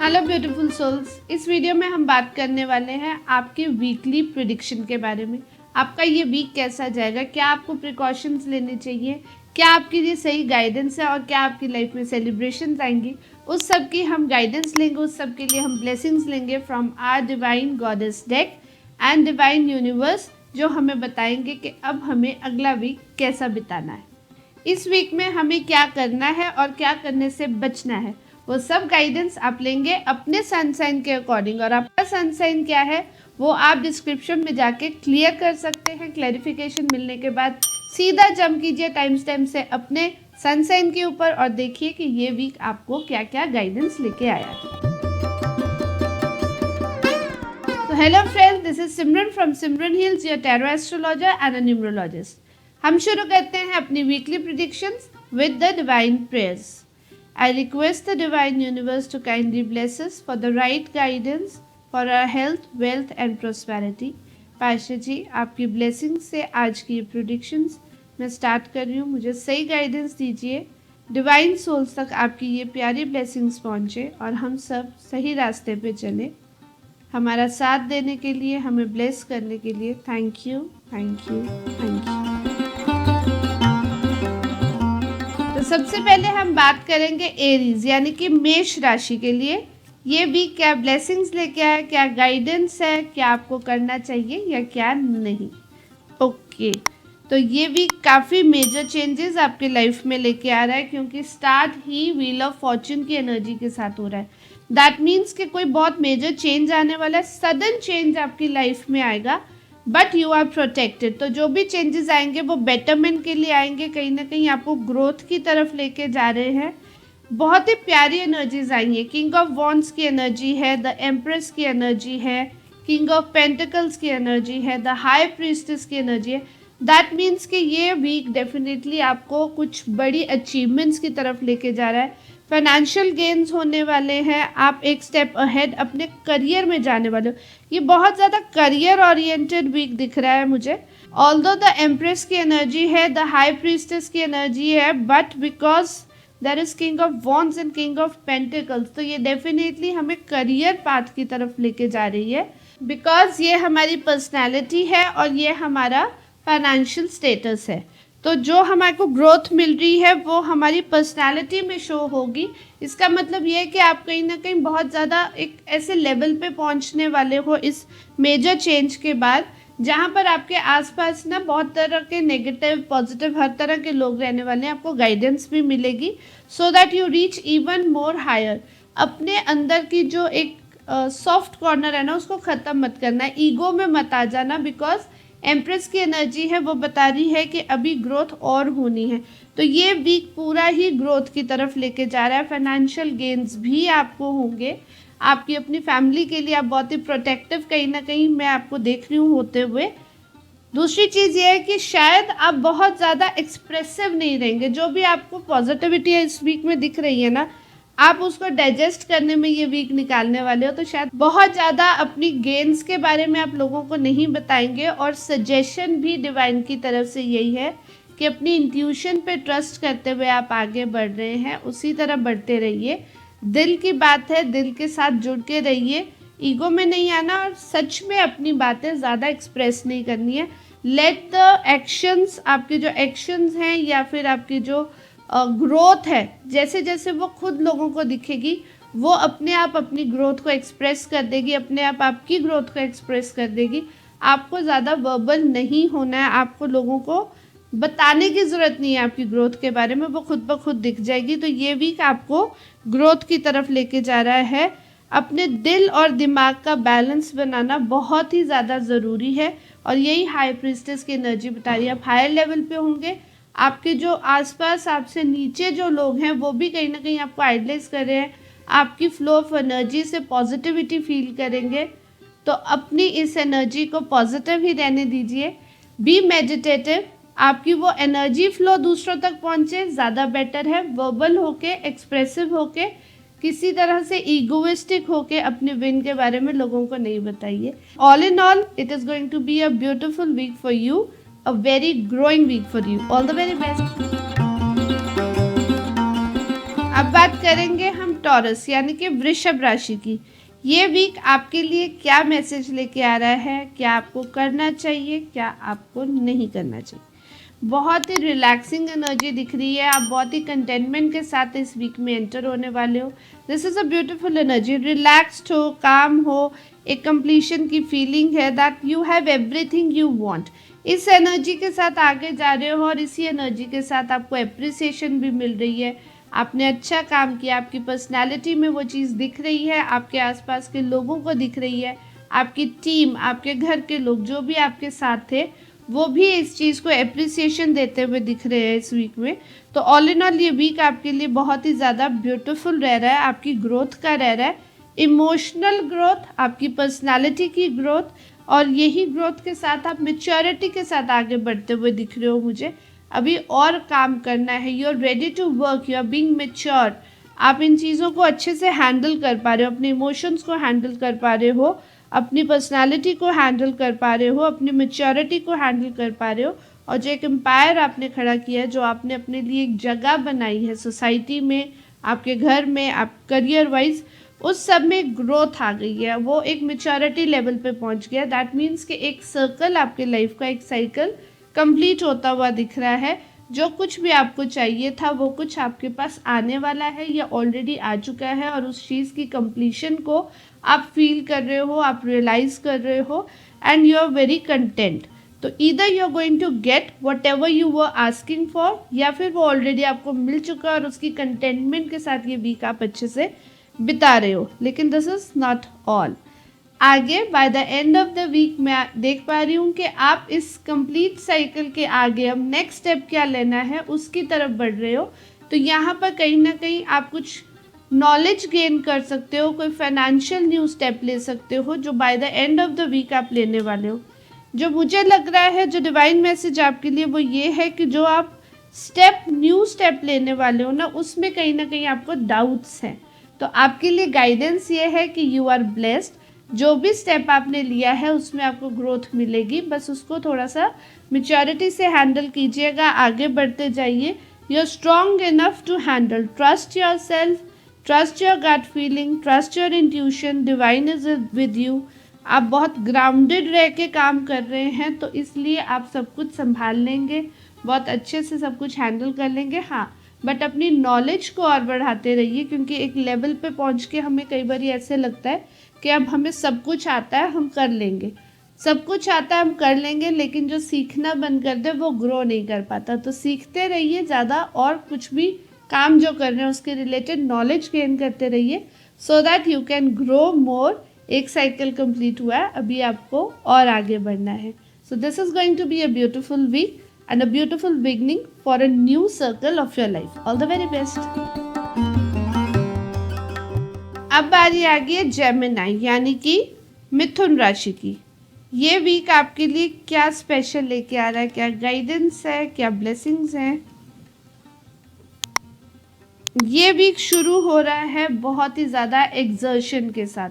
Hello beautiful souls. इस video में हम बात करने वाले हैं आपके वीकली प्रिडिक्शन के बारे में। आपका ये वीक कैसा जाएगा, क्या आपको प्रिकॉशंस लेने चाहिए, क्या आपके लिए सही गाइडेंस है और क्या आपकी लाइफ में सेलिब्रेशंस आएंगी, उस सब की हम गाइडेंस लेंगे। उस सब के लिए हम ब्लेसिंग्स लेंगे from our divine goddess deck and divine universe, जो हमें बताएंगे कि अब हमें अगला वीक कैसा बिताना है, इस वीक में हमें क्या करना है और क्या करने से बचना है। वो सब गाइडेंस आप लेंगे अपने सनसाइन के अकॉर्डिंग। और आपका सनसाइन क्या है वो आप डिस्क्रिप्शन में जाके क्लियर कर सकते हैं। क्लैरिफिकेशन मिलने के बाद सीधा जंप कीजिए टाइम स्टैम्प से अपने सनसाइन के ऊपर और देखिए कि ये वीक आपको क्या क्या गाइडेंस लेके आया है। तो hello friends, this is Simran from Simran hills, your tarot astrologer and a numerologist. हम शुरू करते हैं अपनी weekly predictions with the divine prayers. I request the divine universe to kindly bless us for the right guidance for our health, wealth and prosperity. Pasha ji, आपकी blessing से आज की ये प्रेडिक्शंस मैं स्टार्ट कर रही हूँ। मुझे सही गाइडेंस दीजिए, डिवाइन सोल्स तक आपकी ये प्यारी ब्लेसिंग्स पहुँचे और हम सब सही रास्ते पे चले। हमारा साथ देने के लिए, हमें ब्लेस करने के लिए thank you, thank you, thank you. तो सबसे पहले हम बात करेंगे एरीज यानी कि मेष राशि के लिए। ये वीक क्या ब्लेसिंग्स लेके आया, क्या गाइडेंस है, क्या आपको करना चाहिए या क्या नहीं। ओके, तो ये वीक काफ़ी मेजर चेंजेस आपके लाइफ में लेके आ रहा है, क्योंकि start he wheel of Fortune की एनर्जी के साथ हो रहा है। दैट मीन्स कि कोई बहुत मेजर चेंज आने वाला है, सडन चेंज आपकी लाइफ में आएगा, बट यू आर प्रोटेक्टेड। तो जो भी चेंजेस आएंगे वो बेटरमेंट के लिए आएंगे, कहीं ना कहीं आपको ग्रोथ की तरफ लेके जा रहे हैं। बहुत ही प्यारी एनर्जीज आएंगी। किंग ऑफ वॉन्ड्स की एनर्जी है, द एम्प्रेस की एनर्जी है, किंग ऑफ पेंटिकल्स की एनर्जी है, द हाई प्रीस्टेस की एनर्जी है। दैट मीन्स कि ये वीक डेफिनेटली आपको कुछ बड़ी अचीवमेंट्स की तरफ लेके जा रहा है। फाइनेंशियल गेन्स होने वाले हैं, आप एक स्टेप अहेड अपने करियर में जाने वाले हो। ये बहुत ज़्यादा करियर ओरिएंटेड वीक दिख रहा है मुझे। ऑल्दो द एम्प्रेस की एनर्जी है, द हाई प्रीस्टेस की एनर्जी है, but because there is king of wands and king of pentacles, तो ये डेफिनेटली हमें करियर पाथ की तरफ लेके जा रही है, बिकॉज ये हमारी पर्सनैलिटी है और ये हमारा फाइनेंशियल स्टेटस है। तो जो हमारे को ग्रोथ मिल रही है वो हमारी पर्सनालिटी में शो होगी। इसका मतलब ये है कि आप कहीं ना कहीं बहुत ज़्यादा एक ऐसे लेवल पे पहुंचने वाले हो इस मेजर चेंज के बाद, जहां पर आपके आसपास ना बहुत तरह के नेगेटिव पॉजिटिव हर तरह के लोग रहने वाले हैं। आपको गाइडेंस भी मिलेगी so that you reach even more higher. अपने अंदर की जो एक सॉफ्ट कॉर्नर है ना, उसको ख़त्म मत करना है, ईगो में मत आ जाना, बिकॉज एम्प्रेस की एनर्जी है वो बता रही है कि अभी ग्रोथ और होनी है। तो ये वीक पूरा ही ग्रोथ की तरफ लेके जा रहा है। फाइनेंशियल गेन्स भी आपको होंगे, आपकी अपनी फैमिली के लिए आप बहुत ही प्रोटेक्टिव कहीं ना कहीं मैं आपको देख रही हूँ होते हुए। दूसरी चीज़ ये है कि शायद आप बहुत ज़्यादा एक्सप्रेसिव नहीं रहेंगे। जो भी आपको पॉजिटिविटी है इस वीक में दिख रही है ना, आप उसको डाइजेस्ट करने में ये वीक निकालने वाले हो। तो शायद बहुत ज़्यादा अपनी गेन्स के बारे में आप लोगों को नहीं बताएंगे। और सजेशन भी डिवाइन की तरफ से यही है कि अपनी इंट्यूशन पे ट्रस्ट करते हुए आप आगे बढ़ रहे हैं, उसी तरह बढ़ते रहिए। दिल की बात है, दिल के साथ जुड़ के रहिए, ईगो में नहीं आना और सच में अपनी बातें ज़्यादा एक्सप्रेस नहीं करनी है। लेट द एक्शंस, आपके जो एक्शंस हैं या फिर आपकी जो ग्रोथ है, जैसे जैसे वो खुद लोगों को दिखेगी वो अपने आप अपनी ग्रोथ को एक्सप्रेस कर देगी, अपने आप आपकी ग्रोथ को एक्सप्रेस कर देगी। आपको ज़्यादा वर्बल नहीं होना है, आपको लोगों को बताने की ज़रूरत नहीं है आपकी ग्रोथ के बारे में, वो खुद ब खुद दिख जाएगी। तो ये वीक आपको ग्रोथ की तरफ लेके जा रहा है। अपने दिल और दिमाग का बैलेंस बनाना बहुत ही ज़्यादा ज़रूरी है और यही हाई प्रीस्टेस की एनर्जी बता रही है। आप हायर लेवल पे होंगे, आपके जो आसपास आपसे नीचे जो लोग हैं वो भी कहीं ना कहीं आपको आइडलाइज कर रहे हैं, आपकी फ्लो ऑफ एनर्जी से पॉजिटिविटी फील करेंगे। तो अपनी इस एनर्जी को पॉजिटिव ही रहने दीजिए। बी मेडिटेटिव, आपकी वो एनर्जी फ्लो दूसरों तक पहुंचे ज़्यादा बेटर है। वर्बल होके, एक्सप्रेसिव होके, किसी तरह से ईगोइस्टिक होके अपने विन के बारे में लोगों को नहीं बताइए। All in all it is going to be a beautiful week for you, a very growing week for you. All the very best. अब बात करेंगे हम टॉरस यानी कि वृषभ राशि की, ये वीक आपके लिए क्या मैसेज लेके आ रहा है, क्या आपको करना चाहिए, क्या आपको नहीं करना चाहिए। बहुत ही रिलैक्सिंग एनर्जी दिख रही है, आप बहुत ही कंटेनमेंट के साथ इस वीक में एंटर होने वाले हो। This is a beautiful energy, relaxed हो, काम हो, एक कंप्लीशन की फीलिंग है that you have everything you want. इस एनर्जी के साथ आगे जा रहे हो और इसी एनर्जी के साथ आपको एप्रिसिएशन भी मिल रही है। आपने अच्छा काम किया, आपकी पर्सनैलिटी में वो चीज़ दिख रही है, आपके आसपास के लोगों को दिख रही है, आपकी टीम, आपके घर के लोग जो भी आपके साथ थे वो भी इस चीज़ को एप्रिसिएशन देते हुए दिख रहे हैं इस वीक में। तो ऑल इन ऑल ये वीक आपके लिए बहुत ही ज़्यादा ब्यूटीफुल रह रहा है, आपकी ग्रोथ का रह रहा है, इमोशनल ग्रोथ, आपकी पर्सनालिटी की ग्रोथ, और यही ग्रोथ के साथ आप मेच्योरिटी के साथ आगे बढ़ते हुए दिख रहे हो मुझे। अभी और काम करना है, you are ready to work, you are being mature, आप इन चीज़ों को अच्छे से हैंडल कर पा रहे हो, अपने इमोशंस को हैंडल कर पा रहे हो, अपनी पर्सनालिटी को हैंडल कर पा रहे हो, अपनी मेच्योरिटी को हैंडल कर पा रहे हो। और जो एक एम्पायर आपने खड़ा किया है, जो आपने अपने लिए एक जगह बनाई है सोसाइटी में, आपके घर में, आप करियर वाइज, उस सब में ग्रोथ आ गई है, वो एक मेच्योरिटी लेवल पे पहुंच गया। दैट मीन्स कि एक सर्कल, आपके लाइफ का एक साइकिल कंप्लीट होता हुआ दिख रहा है। जो कुछ भी आपको चाहिए था वो कुछ आपके पास आने वाला है या ऑलरेडी आ चुका है, और उस चीज़ की कंप्लीशन को आप फील कर रहे हो, आप रियलाइज़ कर रहे हो, and you are very content. तो either you are going to get whatever you were asking for, या फिर वो ऑलरेडी आपको मिल चुका है और उसकी कंटेंटमेंट के साथ ये वीक आप अच्छे से बिता रहे हो। लेकिन दिस इज़ नॉट ऑल। आगे by the end of the week मैं देख पा रही हूँ कि आप इस कंप्लीट साइकिल के आगे अब नेक्स्ट स्टेप क्या लेना है उसकी तरफ बढ़ रहे हो। तो यहाँ पर कहीं ना कहीं आप कुछ नॉलेज गेन कर सकते हो, कोई फाइनेंशियल न्यू स्टेप ले सकते हो जो by the end of the week आप लेने वाले हो। जो मुझे लग रहा है, जो डिवाइन मैसेज आपके लिए वो ये है कि जो आप न्यू स्टेप लेने वाले हो ना, उसमें कहीं ना कहीं आपको डाउट्स हैं। तो आपके लिए गाइडेंस ये है कि यू आर ब्लेस्ड, जो भी स्टेप आपने लिया है उसमें आपको ग्रोथ मिलेगी, बस उसको थोड़ा सा मेच्योरिटी से हैंडल कीजिएगा, आगे बढ़ते जाइए। You are strong enough to handle, trust yourself, trust your gut feeling, trust your intuition, divine is with you. आप बहुत ग्राउंडेड रह के काम कर रहे हैं, तो इसलिए आप सब कुछ संभाल लेंगे, बहुत अच्छे से सब कुछ हैंडल कर लेंगे। हाँ, बट अपनी नॉलेज को और बढ़ाते रहिए, क्योंकि एक लेवल पे पहुंच के हमें कई बार ऐसे लगता है कि अब हमें सब कुछ आता है, हम कर लेंगे, सब कुछ आता है हम कर लेंगे, लेकिन जो सीखना बंद कर दे वो ग्रो नहीं कर पाता। तो सीखते रहिए ज़्यादा, और कुछ भी काम जो कर रहे हैं उसके रिलेटेड नॉलेज गेन करते रहिए, सो that you can grow more. एक साइकिल कंप्लीट हुआ है, अभी आपको और आगे बढ़ना है। So this is going to be a beautiful week and a beautiful beginning for a new circle of your life. All the very best. अब बारी आ गई है जेमिनी यानी कि मिथुन राशि की। ये वीक आपके लिए क्या स्पेशल लेके आ रहा है, क्या गाइडेंस है, क्या ब्लेसिंग्स हैं। ये वीक शुरू हो रहा है बहुत ही ज़्यादा एक्सर्शन के साथ,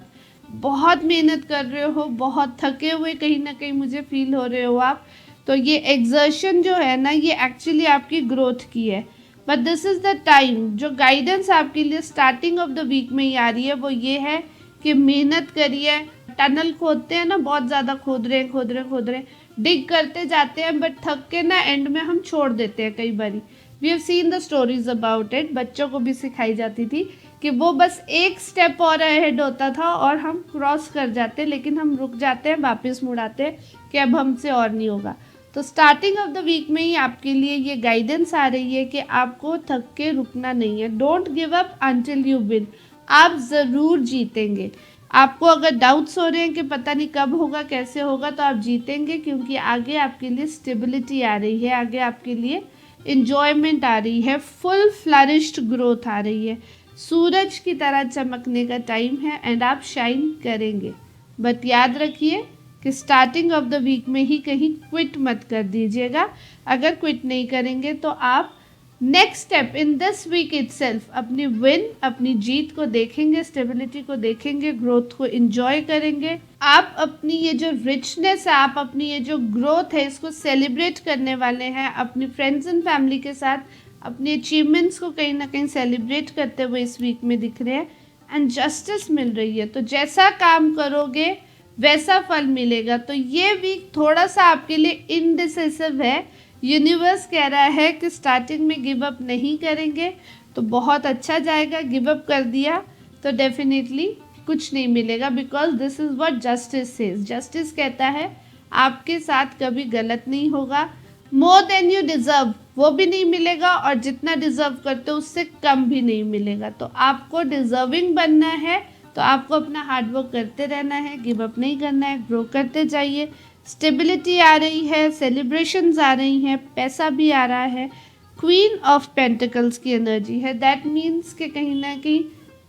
बहुत मेहनत कर रहे हो, बहुत थके हुए कहीं ना कहीं मुझे फील हो रहे हो आप। तो ये एक्सर्शन जो है ना, ये एक्चुअली आपकी ग्रोथ की है, but this is the time. जो गाइडेंस आपके लिए स्टार्टिंग ऑफ द वीक में ही आ रही है वो ये है कि मेहनत करिए। टनल खोदते हैं ना, बहुत ज़्यादा खोद रहे हैं, डिग करते जाते हैं, बट थक के ना एंड में हम छोड़ देते हैं कई बारी। We have seen the stories about it. बच्चों को भी सिखाई जाती थी कि वो बस एक स्टेप और अहेड होता था और हम क्रॉस कर जाते, लेकिन हम रुक जाते हैं, वापस मुड़ाते हैं कि अब हमसे और नहीं होगा। तो स्टार्टिंग ऑफ द वीक में ही आपके लिए ये गाइडेंस आ रही है कि आपको थक के रुकना नहीं है। Don't give up until you win. आप ज़रूर जीतेंगे। आपको अगर डाउट्स हो रहे हैं कि पता नहीं कब होगा, कैसे होगा, तो आप जीतेंगे, क्योंकि आगे आपके लिए स्टेबिलिटी आ रही है, आगे आपके लिए इंजॉयमेंट आ रही है, फुल फ्लरिश्ड ग्रोथ आ रही है, सूरज की तरह चमकने का टाइम है, एंड आप शाइन करेंगे। बट याद रखिए कि स्टार्टिंग ऑफ द वीक में ही कहीं क्विट मत कर दीजिएगा। अगर क्विट नहीं करेंगे तो आप next step in this week itself अपनी विन, अपनी जीत को देखेंगे, स्टेबिलिटी को देखेंगे, ग्रोथ को एंजॉय करेंगे। आप अपनी ये जो रिचनेस है, आप अपनी ये जो ग्रोथ है, इसको सेलिब्रेट करने वाले हैं अपनी फ्रेंड्स एंड फैमिली के साथ, अपने अचीवमेंट्स को कहीं ना कहीं सेलिब्रेट करते हुए इस वीक में दिख रहे हैं एंड जस्टिस मिल रही है। तो जैसा काम करोगे वैसा फल मिलेगा। तो ये वीक थोड़ा सा आपके लिए इनडिसिसिव है। यूनिवर्स कह रहा है कि स्टार्टिंग में गिव अप नहीं करेंगे तो बहुत अच्छा जाएगा, गिव अप कर दिया तो डेफिनेटली कुछ नहीं मिलेगा, because this is what justice says. Justice कहता है आपके साथ कभी गलत नहीं होगा। मोर देन यू डिज़र्व वो भी नहीं मिलेगा और जितना डिज़र्व करते हो उससे कम भी नहीं मिलेगा। तो आपको डिज़र्विंग बनना है तो आपको अपना हार्डवर्क करते रहना है, गिव अप नहीं करना है, ग्रो करते जाइए। स्टेबिलिटी आ रही है, सेलिब्रेशंस आ रही हैं, पैसा भी आ रहा है। क्वीन ऑफ पेंटिकल्स की एनर्जी है, दैट मीन्स कि कहीं ना कहीं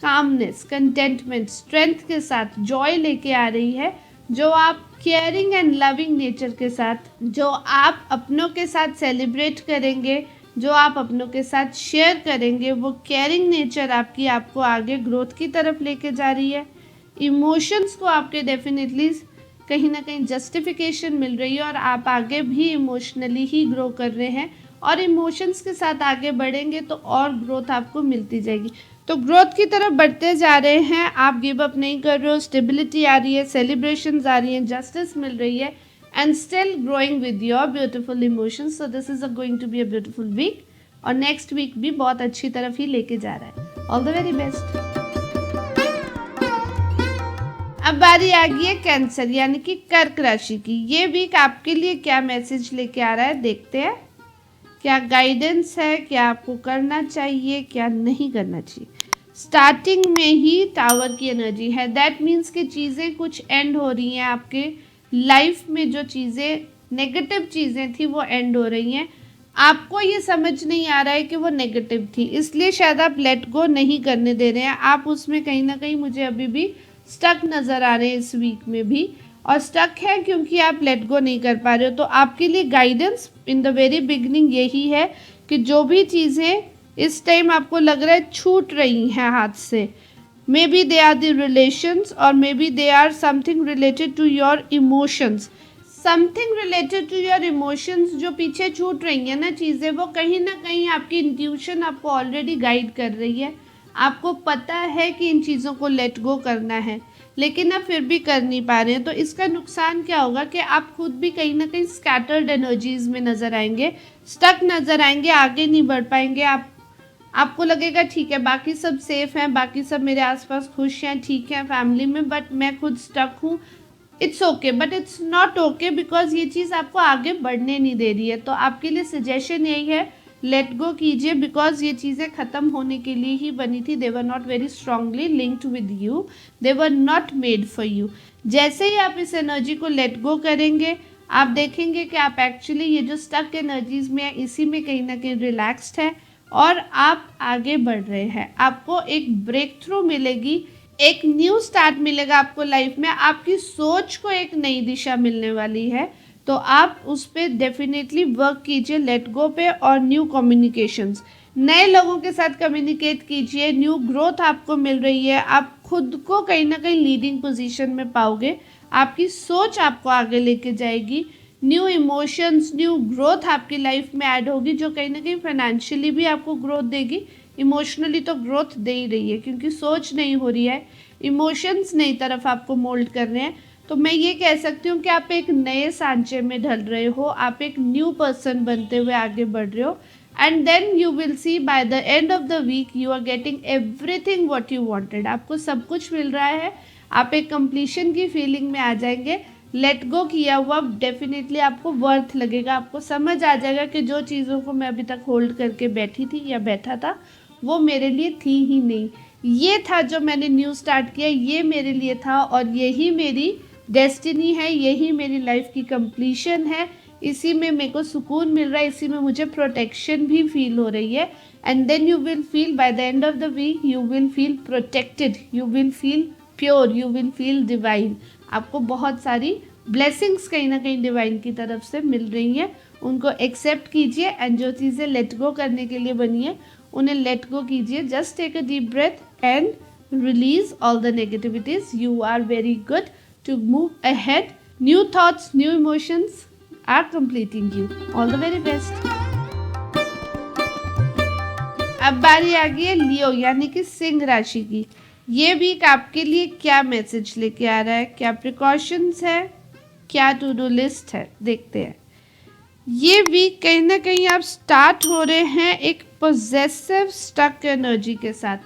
कामनेस, कंटेंटमेंट, स्ट्रेंथ के साथ जॉय लेके आ रही है, जो आप केयरिंग एंड लविंग नेचर के साथ, जो आप अपनों के साथ सेलिब्रेट करेंगे, जो आप अपनों के साथ शेयर करेंगे, वो केयरिंग नेचर आपकी आपको आगे ग्रोथ की तरफ लेके जा रही है। इमोशंस को आपके डेफिनेटली कहीं ना कहीं जस्टिफिकेशन मिल रही है और आप आगे भी इमोशनली ही ग्रो कर रहे हैं और इमोशंस के साथ आगे बढ़ेंगे तो और ग्रोथ आपको मिलती जाएगी। तो ग्रोथ की तरफ बढ़ते जा रहे हैं, आप गिव अप नहीं कर रहे हो, स्टेबिलिटी आ रही है, सेलिब्रेशंस आ रही हैं, जस्टिस मिल रही है and still growing with your beautiful emotions. So this is going to be a beautiful week और नेक्स्ट वीक भी बहुत अच्छी तरफ ही लेके जा रहा है। All the very best. अब बारी आ गई है कैंसर यानी कि कर्क राशि की। ये वीक आपके लिए क्या मैसेज लेके आ रहा है देखते हैं। क्या गाइडेंस है, क्या आपको करना चाहिए, क्या नहीं करना चाहिए। स्टार्टिंग में ही टावर की एनर्जी है, दैट मीन्स कि चीज़ें कुछ एंड हो रही हैं आपके लाइफ में। जो चीज़ें नेगेटिव चीज़ें थी वो एंड हो रही हैं। आपको ये समझ नहीं आ रहा है कि वो नेगेटिव थी, इसलिए शायद आप लेट गो नहीं करने दे रहे हैं। आप उसमें कहीं ना कहीं मुझे अभी भी स्टक नज़र आ रहे हैं इस वीक में भी, और स्टक है क्योंकि आप लेट गो नहीं कर पा रहे हो। तो आपके लिए guidance in the very beginning यही है कि जो भी चीज़ें इस टाइम आपको लग रहा है छूट रही हैं हाथ से, maybe they are the relations और maybe they are something related to your emotions. Something related to your emotions जो पीछे छूट रही हैं ना चीज़ें, वो कहीं ना कहीं आपकी इंट्यूशन आपको ऑलरेडी गाइड कर रही है। आपको पता है कि इन चीज़ों को लेट गो करना है, लेकिन आप फिर भी कर नहीं पा रहे हैं। तो इसका नुकसान क्या होगा कि आप खुद भी कहीं ना कहीं स्कैटर्ड एनर्जीज में नज़र आएंगे, स्टक नज़र आएंगे, आगे नहीं बढ़ पाएंगे। आपको लगेगा ठीक है बाकी सब सेफ हैं, बाकी सब मेरे आसपास खुश हैं, ठीक है फैमिली में, बट मैं खुद स्टक हूँ। It's okay but it's not okay, because ये चीज़ आपको आगे बढ़ने नहीं दे रही है। तो आपके लिए सजेशन यही है, लेट गो कीजिए, बिकॉज ये चीज़ें ख़त्म होने के लिए ही बनी थी। They were not very strongly linked with you, they were not made for you. जैसे ही आप इस एनर्जी को लेट गो करेंगे, आप देखेंगे कि आप एक्चुअली ये जो स्टक एनर्जीज में है इसी में कहीं ना कहीं रिलैक्स्ड है और आप आगे बढ़ रहे हैं। आपको एक ब्रेक थ्रू मिलेगी, एक न्यू स्टार्ट मिलेगा आपको लाइफ में। आपकी सोच को एक नई दिशा मिलने वाली है, तो आप उस पर डेफिनेटली वर्क कीजिए, लेट गो पे। और न्यू कम्युनिकेशंस, नए लोगों के साथ कम्युनिकेट कीजिए, न्यू ग्रोथ आपको मिल रही है। आप खुद को कहीं ना कहीं लीडिंग पोजीशन में पाओगे, आपकी सोच आपको आगे लेके जाएगी, न्यू इमोशंस, न्यू ग्रोथ आपकी लाइफ में ऐड होगी, जो कहीं ना कहीं फाइनेंशियली भी आपको ग्रोथ देगी। इमोशनली तो ग्रोथ दे ही रही है क्योंकि सोच नहीं हो रही है, इमोशंस नई तरफ आपको मोल्ड कर रहे हैं। तो मैं ये कह सकती हूँ कि आप एक नए सांचे में ढल रहे हो, आप एक न्यू पर्सन बनते हुए आगे बढ़ रहे हो। And then you will see by the end of the week you are getting everything what you wanted. आपको सब कुछ मिल रहा है, आप एक कंप्लीशन की फीलिंग में आ जाएंगे। लेट गो किया हुआ डेफिनेटली आपको वर्थ लगेगा, आपको समझ आ जाएगा कि जो चीज़ों को मैं अभी तक होल्ड करके बैठी थी या बैठा था वो मेरे लिए थी ही नहीं। ये था जो मैंने न्यू स्टार्ट किया, ये मेरे लिए था और यही मेरी डेस्टिनी है, यही मेरी लाइफ की कंप्लीशन है। इसी में मेरे को सुकून मिल रहा है, इसी में मुझे प्रोटेक्शन भी फील हो रही है। And then you will feel by the end of the week you will feel protected, you will feel pure, you will feel divine. आपको बहुत सारी ब्लेसिंग्स कहीं ना कहीं डिवाइन की तरफ से मिल रही हैं, उनको एक्सेप्ट कीजिए। एंड जो चीज़ें लेट गो करने के लिए बनी है उन्हें लेट गो कीजिए। Just take a deep breath and release all the negativities. You are very good to move ahead. New thoughts, new emotions are completing you. All the very best. अब बारी आ गई है लियो यानी कि सिंह राशि की। ये वीक आपके लिए क्या मैसेज लेके आ रहा है, क्या प्रिकॉशंस है, क्या टू डू लिस्ट है, देखते हैं। ये वीक कहीं ना कहीं आप स्टार्ट हो रहे हैं एक पोजेसिव स्टक एनर्जी के साथ।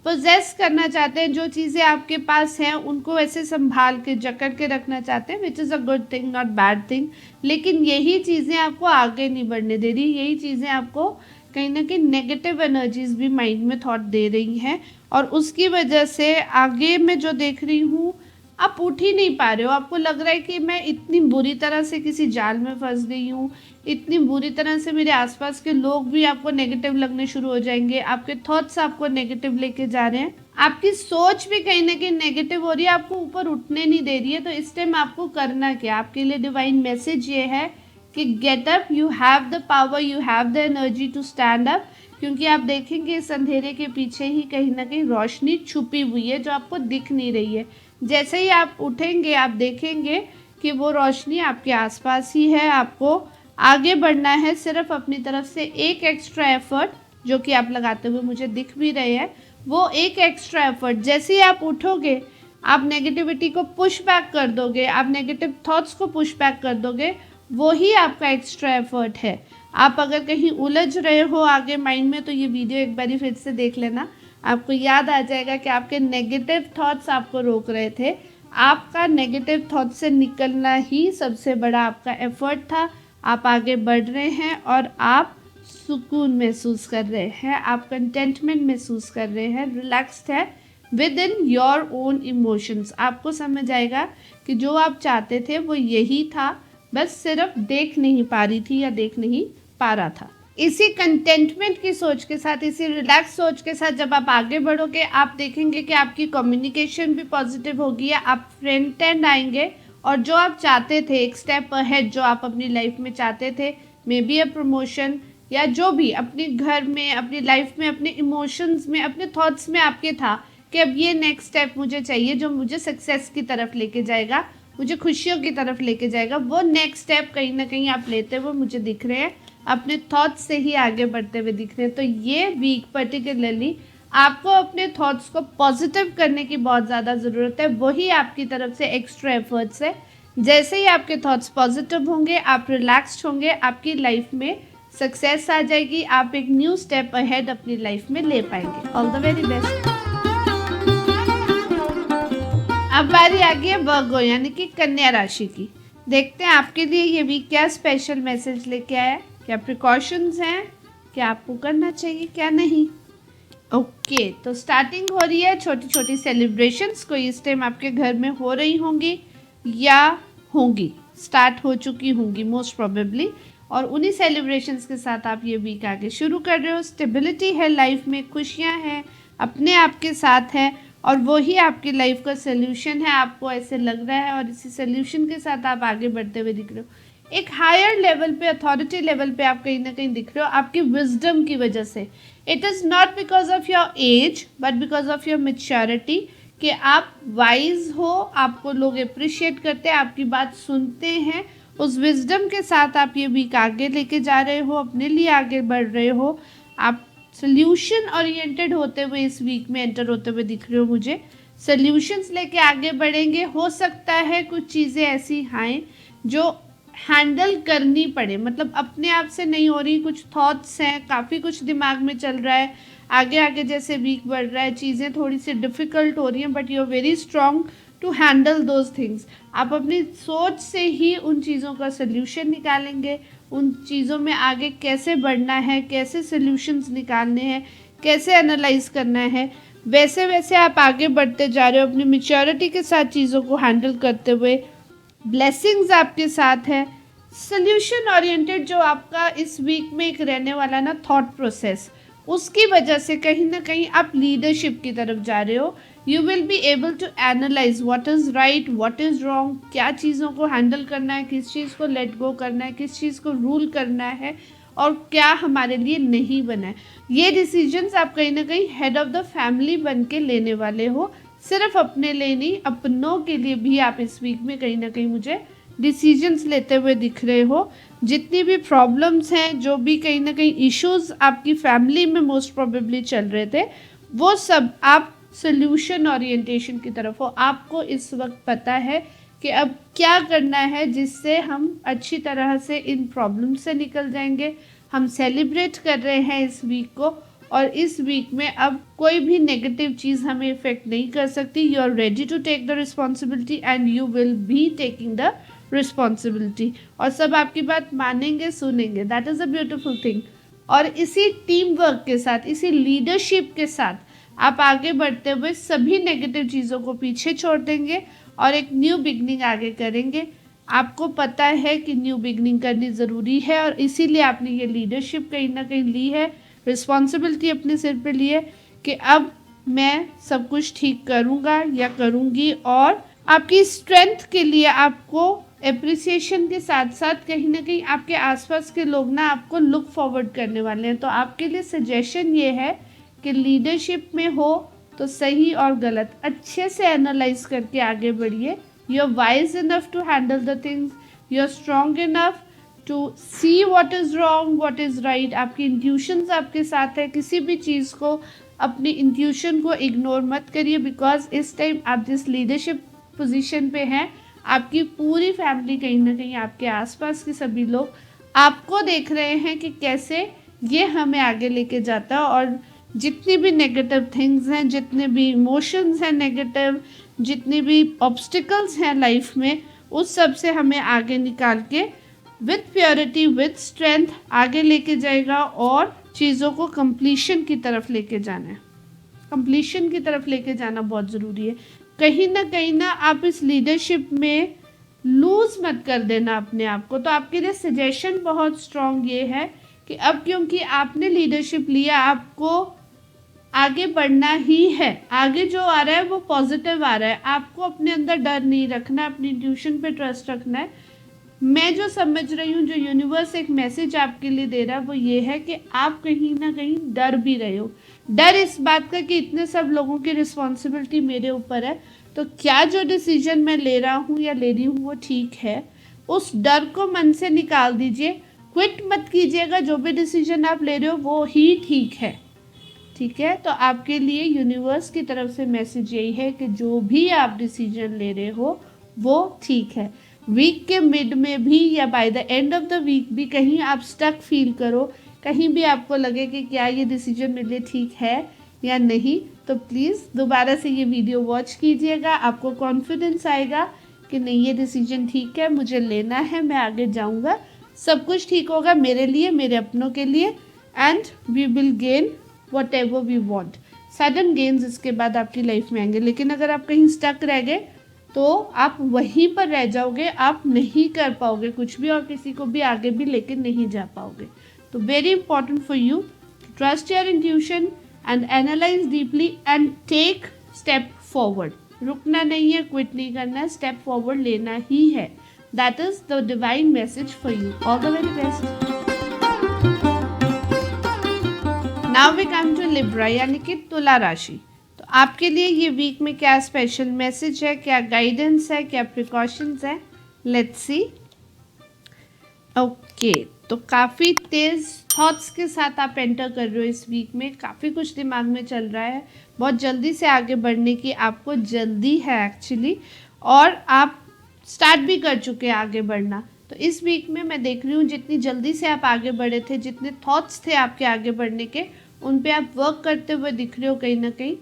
पोजेस करना चाहते हैं, जो चीज़ें आपके पास हैं उनको ऐसे संभाल के जकड़ के रखना चाहते हैं, which is a good thing not bad thing. लेकिन यही चीज़ें आपको आगे नहीं बढ़ने दे रही, यही चीज़ें आपको कहीं ना कहीं नेगेटिव एनर्जीज भी माइंड में थॉट दे रही हैं, और उसकी वजह से आगे मैं जो देख रही हूँ आप उठ ही नहीं पा रहे हो। आपको लग रहा है कि मैं इतनी बुरी तरह से किसी जाल में फंस गई हूँ, इतनी बुरी तरह से मेरे आसपास के लोग भी आपको नेगेटिव लगने शुरू हो जाएंगे, आपके थॉट्स आपको नेगेटिव लेके जा रहे हैं, आपकी सोच भी कहीं ना कहीं नेगेटिव हो रही है, आपको ऊपर उठने नहीं दे रही है। तो इस टाइम आपको करना क्या, आपके लिए डिवाइन मैसेज ये है कि get up, you have the power, you have the energy to stand up. क्योंकि आप देखेंगे इस अंधेरे के पीछे ही कहीं ना कहीं रोशनी छुपी हुई है जो आपको दिख नहीं रही है। जैसे ही आप उठेंगे आप देखेंगे कि वो रोशनी आपके आसपास ही है। आपको आगे बढ़ना है, सिर्फ अपनी तरफ से एक एक्स्ट्रा एफर्ट जो कि आप लगाते हुए मुझे दिख भी रहे हैं, वो एक एक्स्ट्रा एफर्ट। जैसे ही आप उठोगे आप नेगेटिविटी को पुश बैक कर दोगे, आप नेगेटिव थॉट्स को पुश बैक कर दोगे, वो ही आपका एक्स्ट्रा एफर्ट है। आप अगर कहीं उलझ रहे हो आगे माइंड में तो ये वीडियो एक बारी फिर से देख लेना, आपको याद आ जाएगा कि आपके नेगेटिव थॉट्स आपको रोक रहे थे। आपका नेगेटिव थॉट से निकलना ही सबसे बड़ा आपका एफर्ट था। आप आगे बढ़ रहे हैं और आप सुकून महसूस कर रहे हैं, आप कंटेंटमेंट महसूस कर रहे हैं, रिलैक्स्ड है with in your own emotions. आपको समझ आएगा कि जो आप चाहते थे वो यही था, बस सिर्फ देख नहीं पा रही थी या देख नहीं पा रहा था। इसी कंटेंटमेंट की सोच के साथ, इसी रिलैक्स सोच के साथ जब आप आगे बढ़ोगे आप देखेंगे कि आपकी कम्युनिकेशन भी पॉजिटिव होगी, आप फ्रंट एंड आएंगे और जो आप चाहते थे, एक स्टेप अहेड जो आप अपनी लाइफ में चाहते थे, मे बी अ प्रमोशन या जो भी अपने घर में, अपनी लाइफ में, अपने इमोशंस में, अपने थॉट्स में आपके था कि अब ये नेक्स्ट स्टेप मुझे चाहिए जो मुझे सक्सेस की तरफ लेके जाएगा, मुझे खुशियों की तरफ लेके जाएगा, वो नेक्स्ट स्टेप कहीं ना कहीं आप लेते हुए मुझे दिख रहे हैं, अपने थॉट्स से ही आगे बढ़ते हुए दिख रहे हैं। तो ये वीक पर्टिकुलरली आपको अपने थॉट्स को पॉजिटिव करने की बहुत ज़्यादा ज़रूरत है, वही आपकी तरफ से एक्स्ट्रा एफर्ट्स है। जैसे ही आपके थॉट्स पॉजिटिव होंगे, आप रिलैक्स्ड होंगे, आपकी लाइफ में सक्सेस आ जाएगी, आप एक न्यू स्टेप अहेड अपनी लाइफ में ले पाएंगे। All the very best. अब बारी आ गई है वर्गो यानी कि कन्या राशि की। देखते हैं आपके लिए ये वीक क्या स्पेशल मैसेज लेके आया है, क्या प्रिकॉशंस हैं, क्या आपको करना चाहिए, क्या नहीं। ओके, तो स्टार्टिंग हो रही है छोटी छोटी सेलिब्रेशंस, कोई इस टाइम आपके घर में हो रही होंगी या होंगी, स्टार्ट हो चुकी होंगी मोस्ट प्रोबेबली, और उन्हीं सेलिब्रेशंस के साथ आप ये वीक आगे शुरू कर रहे हो। स्टेबिलिटी है लाइफ में, खुशियाँ हैं, अपने आप के साथ है, और वही आपकी लाइफ का सोल्यूशन है, आपको ऐसे लग रहा है, और इसी सोल्यूशन के साथ आप आगे बढ़ते हुए दिख रहे हो। एक हायर लेवल पे, अथॉरिटी लेवल पे आप कहीं ना कहीं दिख रहे हो आपकी विजडम की वजह से। It is not because of your age but because of your maturity, कि आप वाइज हो, आपको लोग अप्रिशिएट करते हैं, आपकी बात सुनते हैं। उस विजडम के साथ आप ये वीक आगे लेके जा रहे हो, अपने लिए आगे बढ़ रहे हो, आप सोल्यूशन ओरिएंटेड होते हुए इस वीक में एंटर होते हुए दिख रहे हो मुझे। सोल्यूशंस लेके आगे बढ़ेंगे। हो सकता है कुछ चीज़ें ऐसी आएँ जो हैंडल करनी पड़े, मतलब अपने आप से नहीं हो रही, कुछ थॉट्स हैं, काफ़ी कुछ दिमाग में चल रहा है, आगे आगे जैसे वीक बढ़ रहा है चीज़ें थोड़ी सी डिफ़िकल्ट हो रही हैं, but you are very strong to handle those things. आप अपनी सोच से ही उन चीज़ों का सोल्यूशन निकालेंगे, उन चीज़ों में आगे कैसे बढ़ना है, कैसे सोल्यूशंस निकालने हैं, कैसे एनालाइज करना है, वैसे वैसे आप आगे बढ़ते जा रहे हो अपनी मैच्योरिटी के साथ चीज़ों को हैंडल करते हुए। ब्लेसिंग्स आपके साथ है। सोल्यूशन ओरिएंटेड जो आपका इस वीक में एक रहने वाला ना थॉट प्रोसेस, उसकी वजह से कहीं ना कहीं आप लीडरशिप की तरफ जा रहे हो। You will be able to analyse what is right, what is wrong, क्या चीज़ों को हैंडल करना है, किस चीज़ को लेट गो करना है, किस चीज़ को रूल करना है, और क्या हमारे लिए नहीं बना है। ये डिसीजंस आप कहीं ना कहीं हेड ऑफ द फैमिली बन के लेने वाले हो। सिर्फ अपने लिए नहीं, अपनों के लिए भी आप इस वीक में कहीं ना कहीं मुझे डिसीजंस लेते हुए दिख रहे हो। जितनी भी प्रॉब्लम्स हैं, जो भी कहीं ना कहीं इश्यूज आपकी फैमिली में मोस्ट प्रोबेबली चल रहे थे, वो सब आप सोल्यूशन ओरिएंटेशन की तरफ हो। आपको इस वक्त पता है कि अब क्या करना है जिससे हम अच्छी तरह से इन प्रॉब्लम से निकल जाएंगे। हम सेलिब्रेट कर रहे हैं इस वीक को, और इस वीक में अब कोई भी नेगेटिव चीज़ हमें इफेक्ट नहीं कर सकती। You are ready to take the responsibility and you will be taking the responsibility, और सब आपकी बात मानेंगे, सुनेंगे। That is a beautiful thing. और इसी टीम वर्क के साथ, इसी लीडरशिप के साथ आप आगे बढ़ते हुए सभी नेगेटिव चीज़ों को पीछे छोड़ देंगे और एक न्यू बिगनिंग आगे करेंगे। आपको पता है कि न्यू बिगनिंग करनी ज़रूरी है, और इसीलिए आपने ये लीडरशिप कहीं ना कहीं ली है, रिस्पॉन्सिबिलिटी अपने सिर पे ली है कि अब मैं सब कुछ ठीक करूँगा या करूँगी। और आपकी स्ट्रेंथ के लिए आपको एप्रिसिएशन के साथ साथ कहीं ना कहीं आपके आसपास के लोग ना आपको लुक फॉरवर्ड करने वाले हैं। तो आपके लिए सजेशन ये है कि लीडरशिप में हो तो सही और गलत अच्छे से एनालाइज करके आगे बढ़िए। You are wise enough to handle the things, you are strong enough to see what is wrong, what is right. आपकी इंट्यूशंस आपके साथ है। किसी भी चीज़ को, अपनी इंट्यूशन को इग्नोर मत करिए, बिकॉज इस टाइम आप जिस लीडरशिप पोजीशन पे हैं, आपकी पूरी फैमिली कहीं ना कहीं, आपके आसपास के सभी लोग आपको देख रहे हैं कि कैसे ये हमें आगे लेके जाता है। और जितनी भी नेगेटिव थिंग्स हैं, जितने भी इमोशंस हैं नेगेटिव, जितनी भी ऑब्स्टिकल्स हैं लाइफ में, उस सब से हमें आगे निकाल के विथ प्योरिटी, विथ स्ट्रेंथ आगे लेके जाएगा। और चीज़ों को कंप्लीशन की तरफ लेके जाना है। कंप्लीशन की तरफ लेके जाना बहुत ज़रूरी है। कहीं ना आप इस लीडरशिप में लूज मत कर देना अपने आप को। तो आपके लिए सजेशन बहुत स्ट्रॉन्ग ये है कि अब क्योंकि आपने लीडरशिप लिया, आपको आगे बढ़ना ही है। आगे जो आ रहा है वो पॉजिटिव आ रहा है। आपको अपने अंदर डर नहीं रखना, अपनी इंट्यूशन पे ट्रस्ट रखना है। मैं जो समझ रही हूँ, जो यूनिवर्स एक मैसेज आपके लिए दे रहा है, वो ये है कि आप कहीं ना कहीं डर भी रहे हो। डर इस बात का कि इतने सब लोगों की रिस्पॉन्सिबिलिटी मेरे ऊपर है, तो क्या जो डिसीजन मैं ले रहा हूँ या ले रही हूँ वो ठीक है। उस डर को मन से निकाल दीजिए। क्विट मत कीजिएगा। जो भी डिसीजन आप ले रहे हो वो ही ठीक है। ठीक है, तो आपके लिए यूनिवर्स की तरफ से मैसेज यही है कि जो भी आप डिसीजन ले रहे हो वो ठीक है। वीक के मिड में भी या by the end of the week भी कहीं आप स्टक फील करो, कहीं भी आपको लगे कि क्या ये डिसीजन मेरे लिए ठीक है या नहीं, तो प्लीज़ दोबारा से ये वीडियो वॉच कीजिएगा। आपको कॉन्फिडेंस आएगा कि नहीं, ये डिसीजन ठीक है, मुझे लेना है, मैं आगे जाऊंगा, सब कुछ ठीक होगा मेरे लिए, मेरे अपनों के लिए, and we will gain whatever we want. Sudden gains इसके बाद आपकी लाइफ में आएंगे। लेकिन अगर आप कहीं स्टक रह गए तो आप वहीं पर रह जाओगे, आप नहीं कर पाओगे कुछ भी, और किसी को भी आगे भी लेके नहीं जा पाओगे। तो very important for you, trust your intuition and analyse deeply and take step forward. रुकना नहीं है, क्विट नहीं करना है, स्टेप फॉरवर्ड लेना ही है। That is the divine message for you. All the very best. Now we come to Libra, यानी कि तुला राशि। तो आपके लिए ये वीक में क्या स्पेशल मैसेज है, क्या गाइडेंस है, क्या प्रिकॉशंस है, लेट्स सी। ओके, तो काफ़ी तेज़ थॉट्स के साथ आप एंटर कर रहे हो इस वीक में। काफ़ी कुछ दिमाग में चल रहा है, बहुत जल्दी से आगे बढ़ने की आपको जल्दी है एक्चुअली, और आप स्टार्ट भी कर चुके हैं आगे बढ़ना। तो इस वीक में मैं देख रही हूँ जितनी जल्दी से आप आगे बढ़े थे, जितने थॉट्स थे आपके आगे बढ़ने के, उन पे आप वर्क करते हुए दिख रहे हो। कहीं ना कहीं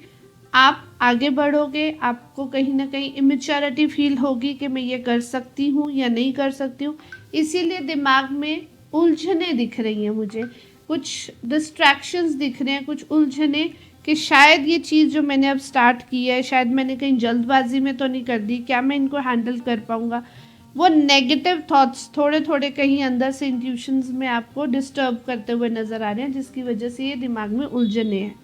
आप आगे बढ़ोगे, आपको कहीं ना कहीं इमेच्योरिटी फील होगी कि मैं ये कर सकती हूँ या नहीं कर सकती हूँ। इसीलिए दिमाग में उलझने दिख रही हैं मुझे, कुछ डिस्ट्रैक्शंस दिख रहे हैं, कुछ उलझने कि शायद ये चीज़ जो मैंने अब स्टार्ट की है, शायद मैंने कहीं जल्दबाजी में तो नहीं कर दी, क्या मैं इनको हैंडल कर पाऊँगा। वो नेगेटिव थॉट्स थोड़े थोड़े कहीं अंदर से इंट्यूशंस में आपको डिस्टर्ब करते हुए नज़र आ रहे हैं, जिसकी वजह से ये दिमाग में उलझने हैं।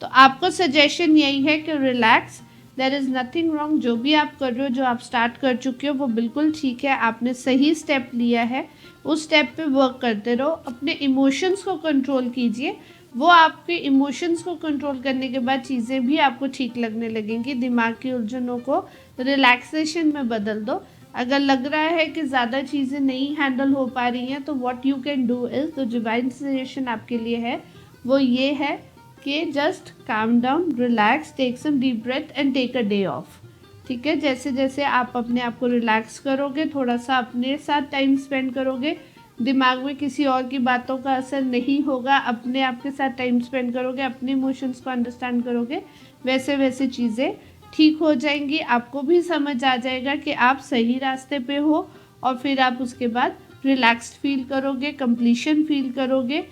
तो आपको सजेशन यही है कि relax, there is nothing wrong. जो भी आप कर रहे हो, जो आप स्टार्ट कर चुके हो, वो बिल्कुल ठीक है। आपने सही स्टेप लिया है, उस स्टेप पे वर्क करते रहो। अपने इमोशंस को कंट्रोल कीजिए। वो आपके इमोशंस को कंट्रोल करने के बाद चीज़ें भी आपको ठीक लगने लगेंगी। दिमाग की उलझनों को रिलैक्सेशन में बदल दो। अगर लग रहा है कि ज़्यादा चीज़ें नहीं हैंडल हो पा रही हैं तो what you can do is, तो डिवाइन सजेशन आपके लिए है वो ये है कि just calm down, relax, take some deep breath and take a day off. ठीक है, जैसे जैसे आप अपने आप को रिलैक्स करोगे, थोड़ा सा अपने साथ टाइम स्पेंड करोगे, दिमाग में किसी और की बातों का असर नहीं होगा, अपने आप के साथ टाइम स्पेंड करोगे, अपने इमोशंस को अंडरस्टैंड करोगे, वैसे वैसे चीज़ें ठीक हो जाएंगी। आपको भी समझ आ जाएगा कि आप सही रास्ते पे हो और फिर आप उसके बाद रिलैक्स्ड फील करोगे, कंप्लीशन फील करोगे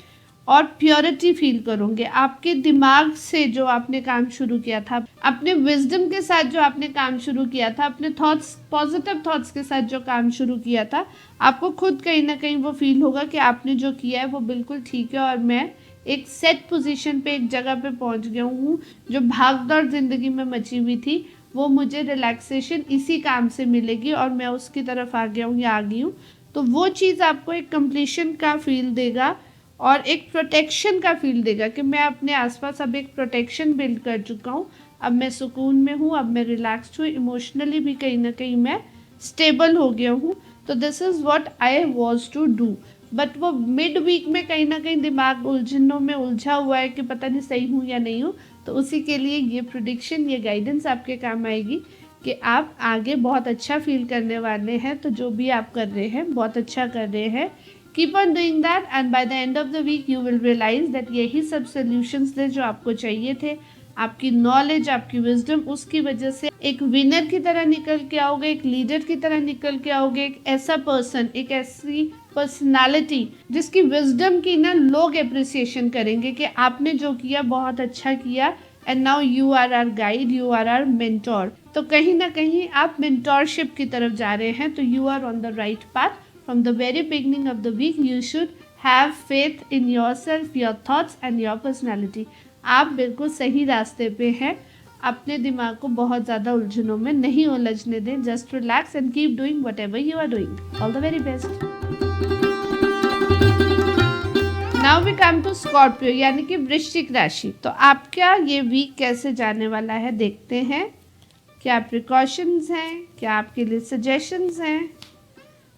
और प्योरिटी फील करोगे। आपके दिमाग से जो आपने काम शुरू किया था, अपने विजडम के साथ जो आपने काम शुरू किया था, अपने थॉट्स, पॉजिटिव थॉट्स के साथ जो काम शुरू किया था, आपको खुद कहीं ना कहीं वो फील होगा कि आपने जो किया है वो बिल्कुल ठीक है और मैं एक सेट पोजीशन पे, एक जगह पे पहुंच गया हूँ। जो भागदौड़ ज़िंदगी में मची हुई थी वो मुझे रिलैक्सेशन इसी काम से मिलेगी और मैं उसकी तरफ आ गया हूँ या आ गई हूँ। तो वो चीज़ आपको एक कंप्लीशन का फील देगा और एक प्रोटेक्शन का फील देगा कि मैं अपने आसपास अब एक प्रोटेक्शन बिल्ड कर चुका हूँ, अब मैं सुकून में हूँ, अब मैं रिलैक्स्ड हूँ, इमोशनली भी कहीं ना कहीं मैं स्टेबल हो गया हूँ। तो this is what I was to do. But वो मिड वीक में कहीं ना कहीं दिमाग उलझनों में उलझा हुआ है कि पता नहीं सही हूँ या नहीं हूँ। तो उसी के लिए ये प्रेडिक्शन, ये गाइडेंस आपके काम आएगी कि आप आगे बहुत अच्छा फील करने वाले हैं। तो जो भी आप कर रहे हैं बहुत अच्छा कर रहे हैं। Keep on doing that and by the end of the week you will realise that यही सब सोल्यूशंस थे जो आपको चाहिए थे। आपकी नॉलेज, आपकी विजडम, उसकी वजह से एक विनर की तरह निकल के आओगे, एक लीडर की तरह निकल के आओगे, एक ऐसा पर्सन, एक ऐसी पर्सनालिटी जिसकी विजडम की ना लोग अप्रिसिएशन करेंगे कि आपने जो किया बहुत अच्छा किया and now you are our guide, you are our mentor. तो कहीं ना कहीं आप मेंटोरशिप की तरफ जा रहे हैं। तो you are on the right path. From the very beginning of the week, you should have faith in yourself, your thoughts and your personality. आप बिल्कुल सही रास्ते पे हैं। अपने दिमाग को बहुत ज़्यादा उलझनों में नहीं उलझने दें। Just relax and keep doing whatever you are doing. All the very best. Now we come to Scorpio यानी कि वृश्चिक राशि। तो आपका ये वीक कैसे जाने वाला है देखते हैं। क्या प्रिकॉशंस हैं, क्या आपके लिए सजेशंस हैं।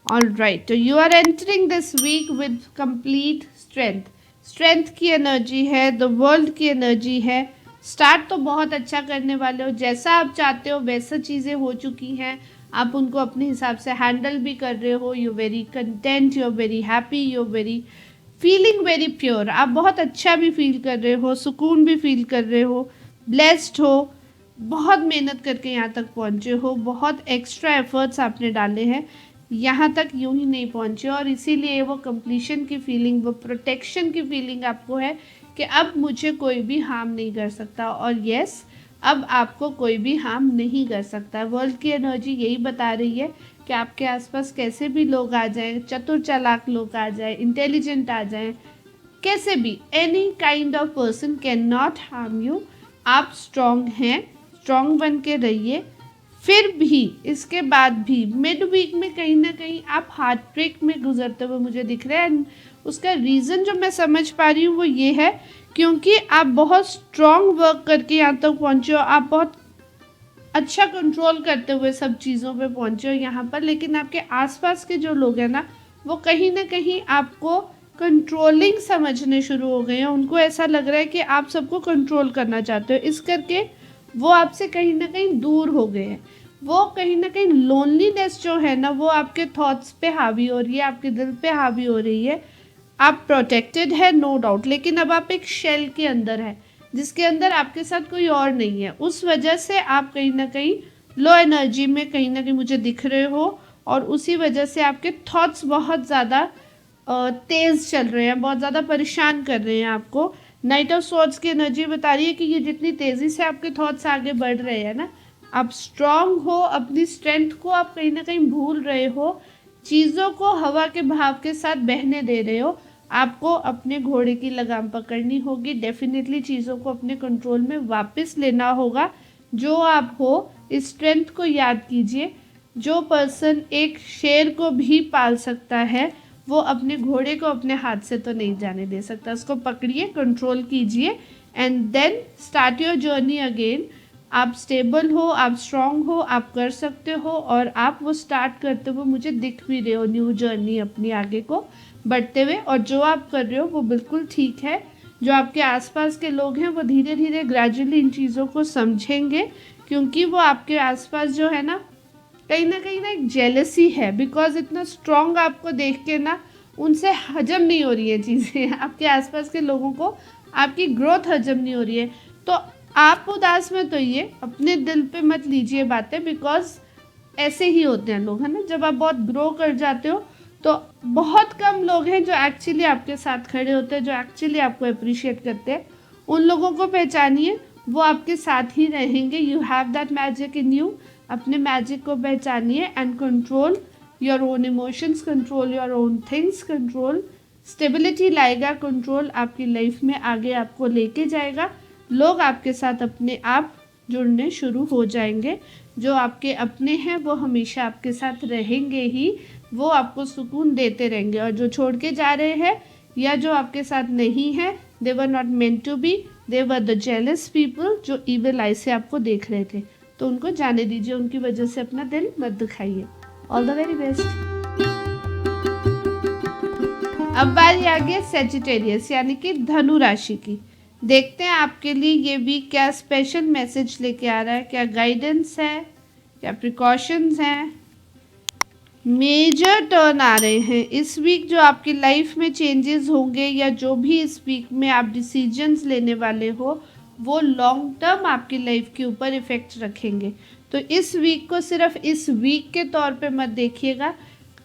ऑल राइट, तो you are entering this week with complete strength. Strength की एनर्जी है, द वर्ल्ड की एनर्जी है। स्टार्ट तो बहुत अच्छा करने वाले हो, जैसा आप चाहते हो वैसा चीज़ें हो चुकी हैं, आप उनको अपने हिसाब से हैंडल भी कर रहे हो। You very content, you very happy, you very feeling very pure. आप बहुत अच्छा भी फील कर रहे हो, सुकून भी फील कर रहे हो, ब्लेस्ड हो, बहुत मेहनत करके यहाँ तक पहुँचे हो, बहुत एक्स्ट्रा एफर्ट्स आपने डाले हैं, यहाँ तक यूं ही नहीं पहुँचे और इसीलिए वो कंप्लीशन की फीलिंग, वो प्रोटेक्शन की फीलिंग आपको है कि अब मुझे कोई भी हार्म नहीं कर सकता। और यस, अब आपको कोई भी हार्म नहीं कर सकता। वर्ल्ड की एनर्जी यही बता रही है कि आपके आसपास कैसे भी लोग आ जाएं, चतुर चालाक लोग आ जाएं, इंटेलिजेंट आ जाएं, कैसे भी, any kind of person can not harm you. आप स्ट्रॉन्ग हैं, स्ट्रॉन्ग बन के रहिए। फिर भी इसके बाद भी मिड वीक में कहीं ना कहीं आप हार्ट ब्रेक में गुजरते हुए मुझे दिख रहे हैं। उसका रीज़न जो मैं समझ पा रही हूँ वो ये है क्योंकि आप बहुत स्ट्रॉन्ग वर्क करके यहाँ तक पहुँचे हो, आप बहुत अच्छा कंट्रोल करते हुए सब चीज़ों पे पहुँचे हो यहाँ पर। लेकिन आपके आसपास के जो लोग हैं ना, वो कहीं ना कहीं आपको कंट्रोलिंग समझने शुरू हो गए हैं। उनको ऐसा लग रहा है कि आप सबको कंट्रोल करना चाहते हो, इस करके वो आपसे कहीं ना कहीं दूर हो गए हैं। वो कहीं ना कहीं लोनलीनेस जो है ना, वो आपके थॉट्स पे हावी हो रही है, आपके दिल पे हावी हो रही है। आप प्रोटेक्टेड है नो डाउट, लेकिन अब आप एक शेल के अंदर है जिसके अंदर आपके साथ कोई और नहीं है। उस वजह से आप कहीं ना कहीं लो एनर्जी में कहीं ना कहीं मुझे दिख रहे हो और उसी वजह से आपके थॉट्स बहुत ज़्यादा तेज़ चल रहे हैं, बहुत ज़्यादा परेशान कर रहे हैं आपको। नाइट ऑफ स्वॉर्ड्स की एनर्जी बता रही है कि ये जितनी तेज़ी से आपके थॉट्स आगे बढ़ रहे हैं ना, आप स्ट्रांग हो, अपनी स्ट्रेंथ को आप कहीं ना कहीं भूल रहे हो, चीज़ों को हवा के भाव के साथ बहने दे रहे हो। आपको अपने घोड़े की लगाम पकड़नी होगी, डेफिनेटली चीज़ों को अपने कंट्रोल में वापस लेना होगा। जो आप हो, इस स्ट्रेंथ को याद कीजिए। जो पर्सन एक शेर को भी पाल सकता है, वो अपने घोड़े को अपने हाथ से तो नहीं जाने दे सकता। उसको पकड़िए, कंट्रोल कीजिए and then start your journey again. आप स्टेबल हो, आप स्ट्रांग हो, आप कर सकते हो और आप वो स्टार्ट करते हुए मुझे दिख भी रहे हो न्यू जर्नी अपनी आगे को बढ़ते हुए। और जो आप कर रहे हो वो बिल्कुल ठीक है। जो आपके आसपास के लोग हैं वो धीरे धीरे ग्रेजुअली इन चीज़ों को समझेंगे, क्योंकि वो आपके आसपास जो है ना कहीं ना एक जेलसी है, बिकॉज इतना स्ट्रांग आपको देख के ना उनसे हजम नहीं हो रही है चीज़ें आपके आसपास के लोगों को आपकी ग्रोथ हजम नहीं हो रही है। तो आप उदास मत होइए, अपने दिल पे मत लीजिए बातें, बिकॉज ऐसे ही होते हैं लोग, है ना। जब आप बहुत ग्रो कर जाते हो तो बहुत कम लोग हैं जो एक्चुअली आपके साथ खड़े होते हैं, जो एक्चुअली आपको अप्रिशिएट करते हैं। उन लोगों को पहचानिए, वो आपके साथ ही रहेंगे। You have that magic in you. अपने मैजिक को पहचानिए and control your own emotions, control your own things, control stability लाएगा, कंट्रोल आपकी लाइफ में आगे आपको लेके जाएगा। लोग आपके साथ अपने आप जुड़ने शुरू हो जाएंगे। जो आपके अपने हैं वो हमेशा आपके साथ रहेंगे ही, वो आपको सुकून देते रहेंगे। और जो छोड़ के जा रहे हैं या जो आपके साथ नहीं है, they were not meant to be, they were the jealous people जो इविल आई से आपको देख रहे थे। तो उनको जाने दीजिए, उनकी वजह से अपना दिल मत दुखाइए। All the very best. अब बारी आ गई सेजिटेरियस यानी कि धनु राशि की। देखते हैं आपके लिए ये वीक क्या स्पेशल मैसेज लेके आ रहा है, क्या गाइडेंस है, क्या प्रिकॉशंस हैं। मेजर टर्न आ रहे हैं इस वीक। जो आपकी लाइफ में चेंजेस होंगे या जो भी इस वीक में आप डिसीजंस लेने वाले हो वो लॉन्ग टर्म आपकी लाइफ के ऊपर इफ़ेक्ट रखेंगे। तो इस वीक को सिर्फ इस वीक के तौर पे मत देखिएगा,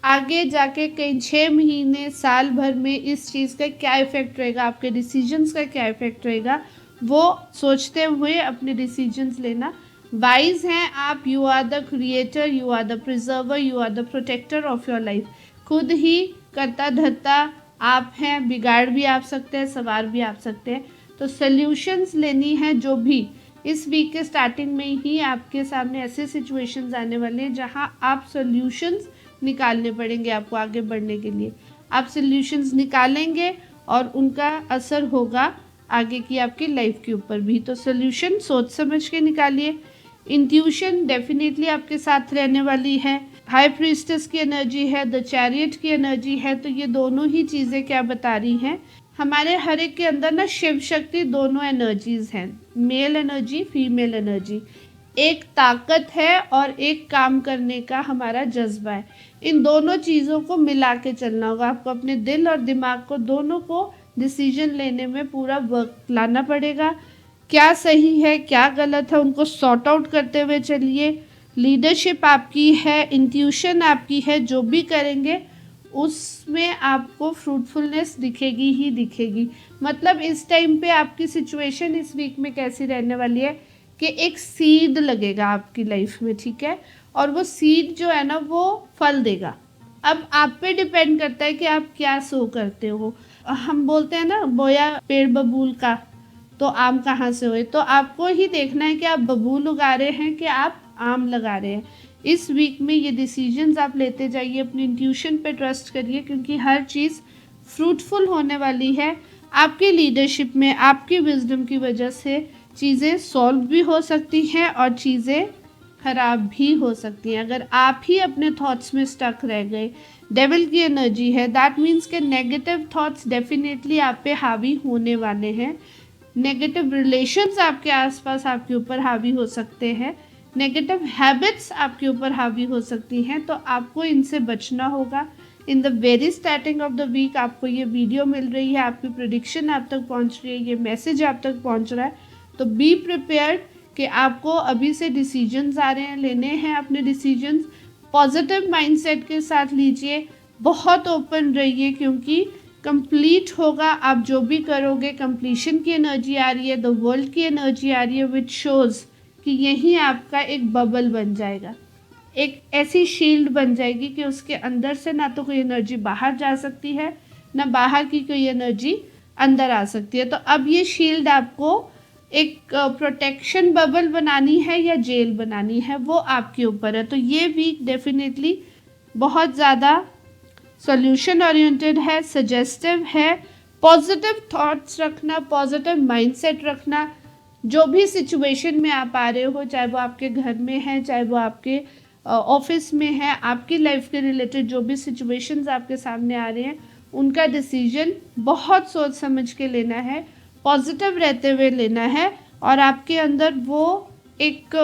आगे जाके कई 6 महीने साल भर में इस चीज़ का क्या इफ़ेक्ट रहेगा, आपके डिसीजंस का क्या इफ़ेक्ट रहेगा, वो सोचते हुए अपने डिसीजंस लेना। वाइज हैं आप, you are the creator, you are the preserver, you are the protector of your life. खुद ही करता धरता आप हैं, बिगाड़ भी आप सकते हैं, सवार भी आप सकते हैं। तो सल्यूशंस लेनी है जो भी इस वीक के स्टार्टिंग में ही आपके सामने ऐसे सिचुएशंस आने वाले हैं जहां आप सल्यूशंस निकालने पड़ेंगे आपको आगे बढ़ने के लिए। आप सल्यूशंस निकालेंगे और उनका असर होगा आगे की आपकी लाइफ के ऊपर भी। तो सल्यूशन सोच समझ के निकालिए। इंट्यूशन डेफिनेटली आपके साथ रहने वाली है। हाई प्रीस्टेस की एनर्जी है, द चैरियट की एनर्जी है। तो ये दोनों ही चीज़ें क्या बता रही हैं, हमारे हर एक के अंदर ना शिव शक्ति दोनों एनर्जीज हैं, मेल एनर्जी फीमेल एनर्जी। एक ताकत है और एक काम करने का हमारा जज्बा है। इन दोनों चीज़ों को मिला के चलना होगा आपको। अपने दिल और दिमाग को दोनों को डिसीजन लेने में पूरा वक्त लाना पड़ेगा। क्या सही है क्या गलत है उनको सॉर्ट आउट करते हुए चलिए। लीडरशिप आपकी है, इंट्यूशन आपकी है। जो भी करेंगे उसमें आपको फ्रूटफुलनेस दिखेगी ही दिखेगी। मतलब इस टाइम पे आपकी सिचुएशन इस वीक में कैसी रहने वाली है कि एक सीड लगेगा आपकी लाइफ में, ठीक है, और वो सीड जो है ना वो फल देगा। अब आप पे डिपेंड करता है कि आप क्या सो करते हो। हम बोलते हैं ना, बोया पेड़ बबूल का तो आम कहाँ से हुए। तो आपको ही देखना है कि आप बबूल उगा रहे हैं कि आप आम लगा रहे हैं। इस वीक में ये डिसीजंस आप लेते जाइए, अपनी इंट्यूशन पे ट्रस्ट करिए, क्योंकि हर चीज़ फ्रूटफुल होने वाली है। आपकी लीडरशिप में आपकी विजडम की वजह से चीज़ें सॉल्व भी हो सकती हैं और चीज़ें ख़राब भी हो सकती हैं अगर आप ही अपने थॉट्स में स्टक रह गए। डेविल की एनर्जी है, दैट मीन्स के नेगेटिव थॉट्स डेफिनेटली आप पे हावी होने वाले हैं। नेगेटिव रिलेशंस आपके आसपास आपके ऊपर हावी हो सकते हैं। नेगेटिव हैबिट्स आपके ऊपर हावी हो सकती हैं, तो आपको इनसे बचना होगा। In the very starting of the week आपको ये वीडियो मिल रही है, आपकी प्रेडिक्शन आप तक पहुंच रही है, ये मैसेज आप तक पहुंच रहा है। तो बी प्रिपेयर्ड कि आपको अभी से डिसीजंस आ रहे हैं, लेने हैं अपने डिसीजंस। पॉजिटिव माइंडसेट के साथ लीजिए, बहुत ओपन रहिए, क्योंकि कंप्लीट होगा। आप जो भी करोगे कंप्लीशन की एनर्जी आ रही है, द वर्ल्ड की एनर्जी आ रही है, विच शोज़ कि यही आपका एक बबल बन जाएगा, एक ऐसी शील्ड बन जाएगी कि उसके अंदर से ना तो कोई एनर्जी बाहर जा सकती है, ना बाहर की कोई एनर्जी अंदर आ सकती है। तो अब ये शील्ड आपको एक प्रोटेक्शन बबल बनानी है या जेल बनानी है, वो आपके ऊपर है। तो ये वीक डेफिनेटली बहुत ज़्यादा सॉल्यूशन ओरिएंटेड है, सजेस्टिव है। पॉजिटिव थॉट्स रखना, पॉजिटिव माइंडसेट रखना, जो भी सिचुएशन में आप आ रहे हो, चाहे वो आपके घर में है, चाहे वो आपके ऑफिस में है, आपकी लाइफ के रिलेटेड जो भी सिचुएशंस आपके सामने आ रहे हैं, उनका डिसीजन बहुत सोच समझ के लेना है, पॉजिटिव रहते हुए लेना है। और आपके अंदर वो एक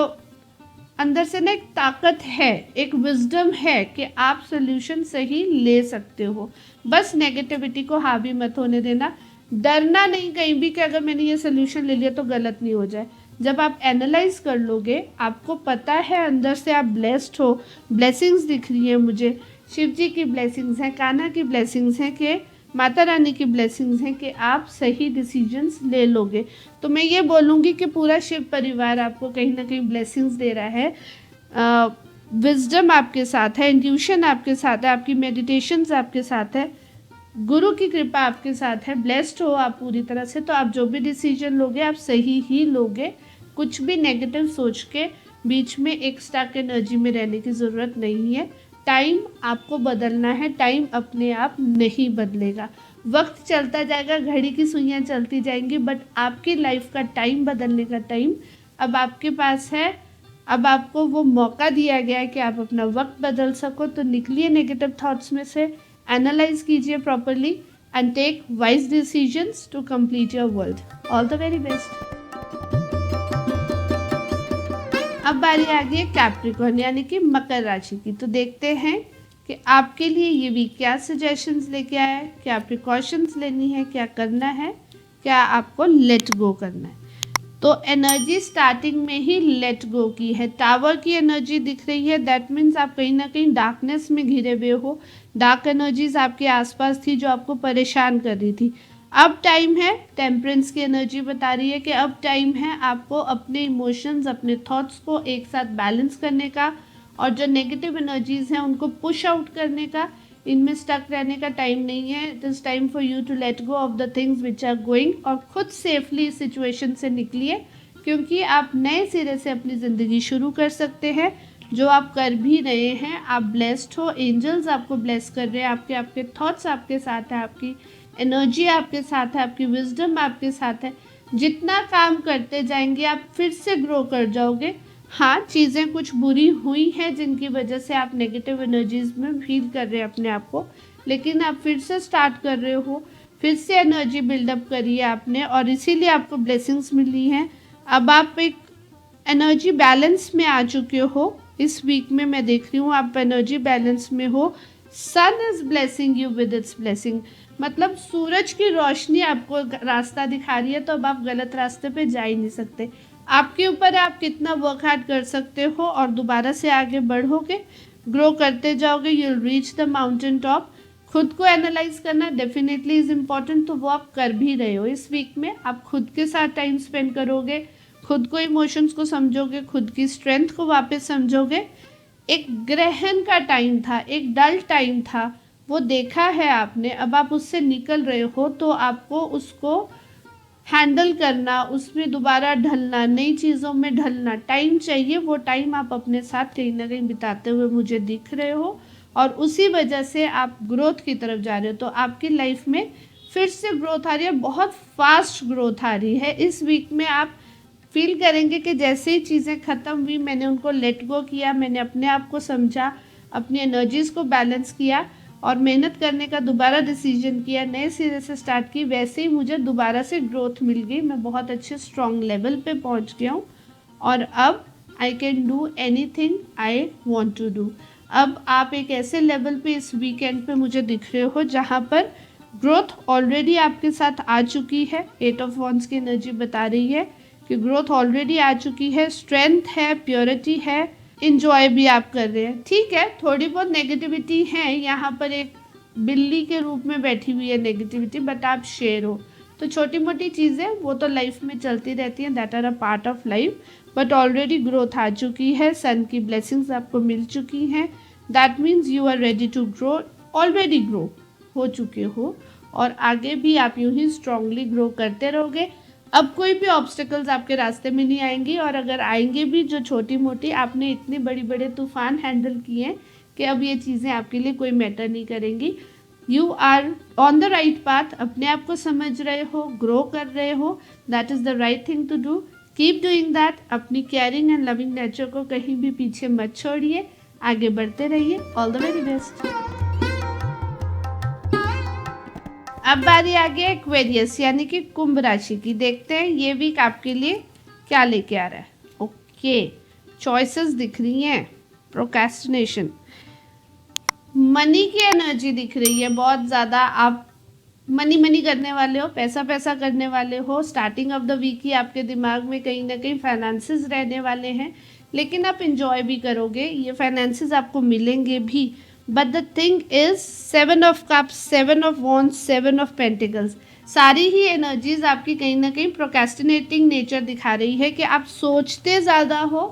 अंदर से ना एक ताकत है, एक विजडम है कि आप सोल्यूशन सही ले सकते हो। बस नेगेटिविटी को हावी मत होने देना, डरना नहीं कहीं भी कि अगर मैंने ये सोल्यूशन ले लिया तो गलत नहीं हो जाए। जब आप एनालाइज कर लोगे, आपको पता है अंदर से आप ब्लेस्ड हो, ब्लेसिंग्स दिख रही हैं मुझे, शिव जी की ब्लेसिंग्स हैं, कान्हा की ब्लेसिंग्स हैं, कि माता रानी की ब्लेसिंग्स हैं कि आप सही डिसीजंस ले लोगे। तो मैं ये बोलूँगी कि पूरा शिव परिवार आपको कहीं ना कहीं ब्लेसिंग्स दे रहा है, विजडम आपके साथ है, इंट्यूशन आपके साथ है, आपकी मेडिटेशंस आपके साथ है, गुरु की कृपा आपके साथ है, ब्लेस्ड हो आप पूरी तरह से। तो आप जो भी डिसीजन लोगे आप सही ही लोगे। कुछ भी नेगेटिव सोच के बीच में एक स्टक एनर्जी में रहने की ज़रूरत नहीं है। टाइम आपको बदलना है, टाइम अपने आप नहीं बदलेगा। वक्त चलता जाएगा, घड़ी की सुइयाँ चलती जाएंगी, बट आपकी लाइफ का टाइम बदलने का टाइम अब आपके पास है। अब आपको वो मौका दिया गया है कि आप अपना वक्त बदल सको। तो निकलिए नेगेटिव थॉट्स में से, एनालाइज कीजिए properly and take wise decisions to complete your world. All the very best. अब बारी आ गई है कैप्रिकॉर्न यानी कि मकर राशि की। तो देखते हैं कि आपके लिए ये वीक क्या सजेशंस लेके आया है, क्या प्रिकॉशंस लेनी है, क्या करना है, क्या आपको लेट गो करना है। तो एनर्जी स्टार्टिंग में ही लेट गो की है, टावर की एनर्जी दिख रही है। दैट मीन्स आप कहीं ना कहीं डार्कनेस में घिरे हुए हो, डार्क एनर्जीज आपके आसपास थी जो आपको परेशान कर रही थी। अब टाइम है, टेम्परेंस की एनर्जी बता रही है कि अब टाइम है आपको अपने इमोशंस, अपने थॉट्स को एक साथ बैलेंस करने का, और जो नेगेटिव एनर्जीज हैं उनको पुश आउट करने का। इनमें स्टक रहने का टाइम नहीं है। It is time for you to let go of the things which are going, और खुद सेफली इस सिचुएशन से निकलिए, क्योंकि आप नए सिरे से अपनी ज़िंदगी शुरू कर सकते हैं, जो आप कर भी रहे हैं। आप ब्लेस्ड हो, एंजल्स आपको ब्लेस कर रहे हैं, आपके आपके थॉट्स आपके साथ है, आपकी एनर्जी आपके साथ है, आपकी विजडम आपके साथ है। जितना काम करते जाएंगे आप फिर से ग्रो कर जाओगे। हाँ, चीज़ें कुछ बुरी हुई हैं जिनकी वजह से आप नेगेटिव एनर्जीज में फील कर रहे हैं अपने आप को, लेकिन आप फिर से स्टार्ट कर रहे हो, फिर से एनर्जी बिल्डअप करी है आपने, और इसीलिए आपको ब्लेसिंग्स मिली हैं। अब आप एक एनर्जी बैलेंस में आ चुके हो। इस वीक में मैं देख रही हूँ आप एनर्जी बैलेंस में हो। Sun is blessing you with its blessing, मतलब सूरज की रोशनी आपको रास्ता दिखा रही है, तो अब आप गलत रास्ते पे जा ही नहीं सकते। आपके ऊपर आप कितना वर्क हार्ड कर सकते हो और दोबारा से आगे बढ़ोगे, ग्रो करते जाओगे, you will reach the mountain top. खुद को एनालाइज करना डेफिनेटली इज़ इम्पॉर्टेंट, तो वो आप कर भी रहे हो। इस वीक में आप खुद के साथ टाइम स्पेंड करोगे, खुद को इमोशंस को समझोगे, खुद की स्ट्रेंथ को वापस समझोगे। एक ग्रहण का टाइम था, एक डल टाइम था, वो देखा है आपने, अब आप उससे निकल रहे हो, तो आपको उसको हैंडल करना, उसमें दोबारा ढलना, नई चीज़ों में ढलना टाइम चाहिए। वो टाइम आप अपने साथ कहीं ना कहीं बिताते हुए मुझे दिख रहे हो, और उसी वजह से आप ग्रोथ की तरफ जा रहे हो। तो आपकी लाइफ में फिर से ग्रोथ आ रही है, बहुत फास्ट ग्रोथ आ रही है। इस वीक में आप फील करेंगे कि जैसे ही चीज़ें ख़त्म हुई, मैंने उनको लेट गो किया, मैंने अपने आप को समझा, अपनी एनर्जीज़ को बैलेंस किया और मेहनत करने का दोबारा डिसीजन किया, नए सिरे से स्टार्ट की, वैसे ही मुझे दोबारा से ग्रोथ मिल गई। मैं बहुत अच्छे स्ट्रॉन्ग लेवल पे पहुंच गया हूँ, और अब I can do anything I want to do. अब आप एक ऐसे लेवल पे इस वीकेंड पे मुझे दिख रहे हो जहाँ पर ग्रोथ ऑलरेडी आपके साथ आ चुकी है। 8 ऑफ वॉन्ड्स की एनर्जी बता रही है कि ग्रोथ ऑलरेडी आ चुकी है, स्ट्रेंथ है, प्योरिटी है, इंजॉय भी आप कर रहे हैं। ठीक है, थोड़ी बहुत नेगेटिविटी है, यहाँ पर एक बिल्ली के रूप में बैठी हुई है नेगेटिविटी, बट आप शेयर हो। तो छोटी मोटी चीज़ें वो तो लाइफ में चलती रहती हैं, that are a part of life, but already growth आ चुकी है, सन की ब्लेसिंग्स आपको मिल चुकी हैं। That means you are ready to grow, already grow हो चुके हो, और आगे भी आप यूं ही स्ट्रांगली ग्रो करते रहोगे। अब कोई भी ऑब्स्टिकल्स आपके रास्ते में नहीं आएंगी, और अगर आएंगे भी जो छोटी मोटी, आपने इतने बड़े बड़े तूफान हैंडल किए हैं कि अब ये चीज़ें आपके लिए कोई मैटर नहीं करेंगी। You are on the right path, अपने आप को समझ रहे हो, ग्रो कर रहे हो, that is the right thing to do. Keep doing that. अपनी केयरिंग एंड लविंग नेचर को कहीं भी पीछे मत छोड़िए, आगे बढ़ते रहिए। All the very best. अब बारी आ गई एक्वेरियस यानी कि कुंभ राशि की। देखते हैं ये वीक आपके लिए क्या लेके आ रहा है। ओके, चॉइसेस दिख रही हैं। प्रोक्रेस्टिनेशन, मनी की एनर्जी दिख रही है बहुत ज़्यादा। आप मनी करने वाले हो, पैसा करने वाले हो। स्टार्टिंग ऑफ द वीक ही आपके दिमाग में कहीं ना कहीं फाइनेंसेस रहने वाले हैं, लेकिन आप इंजॉय भी करोगे, ये फाइनेंसेस आपको मिलेंगे भी। But the thing is 7 of cups, 7 of wands, 7 of pentacles, सारी ही एनर्जीज आपकी कहीं ना कहीं प्रोक्रेस्टिनेटिंग नेचर दिखा रही है कि आप सोचते ज़्यादा हो,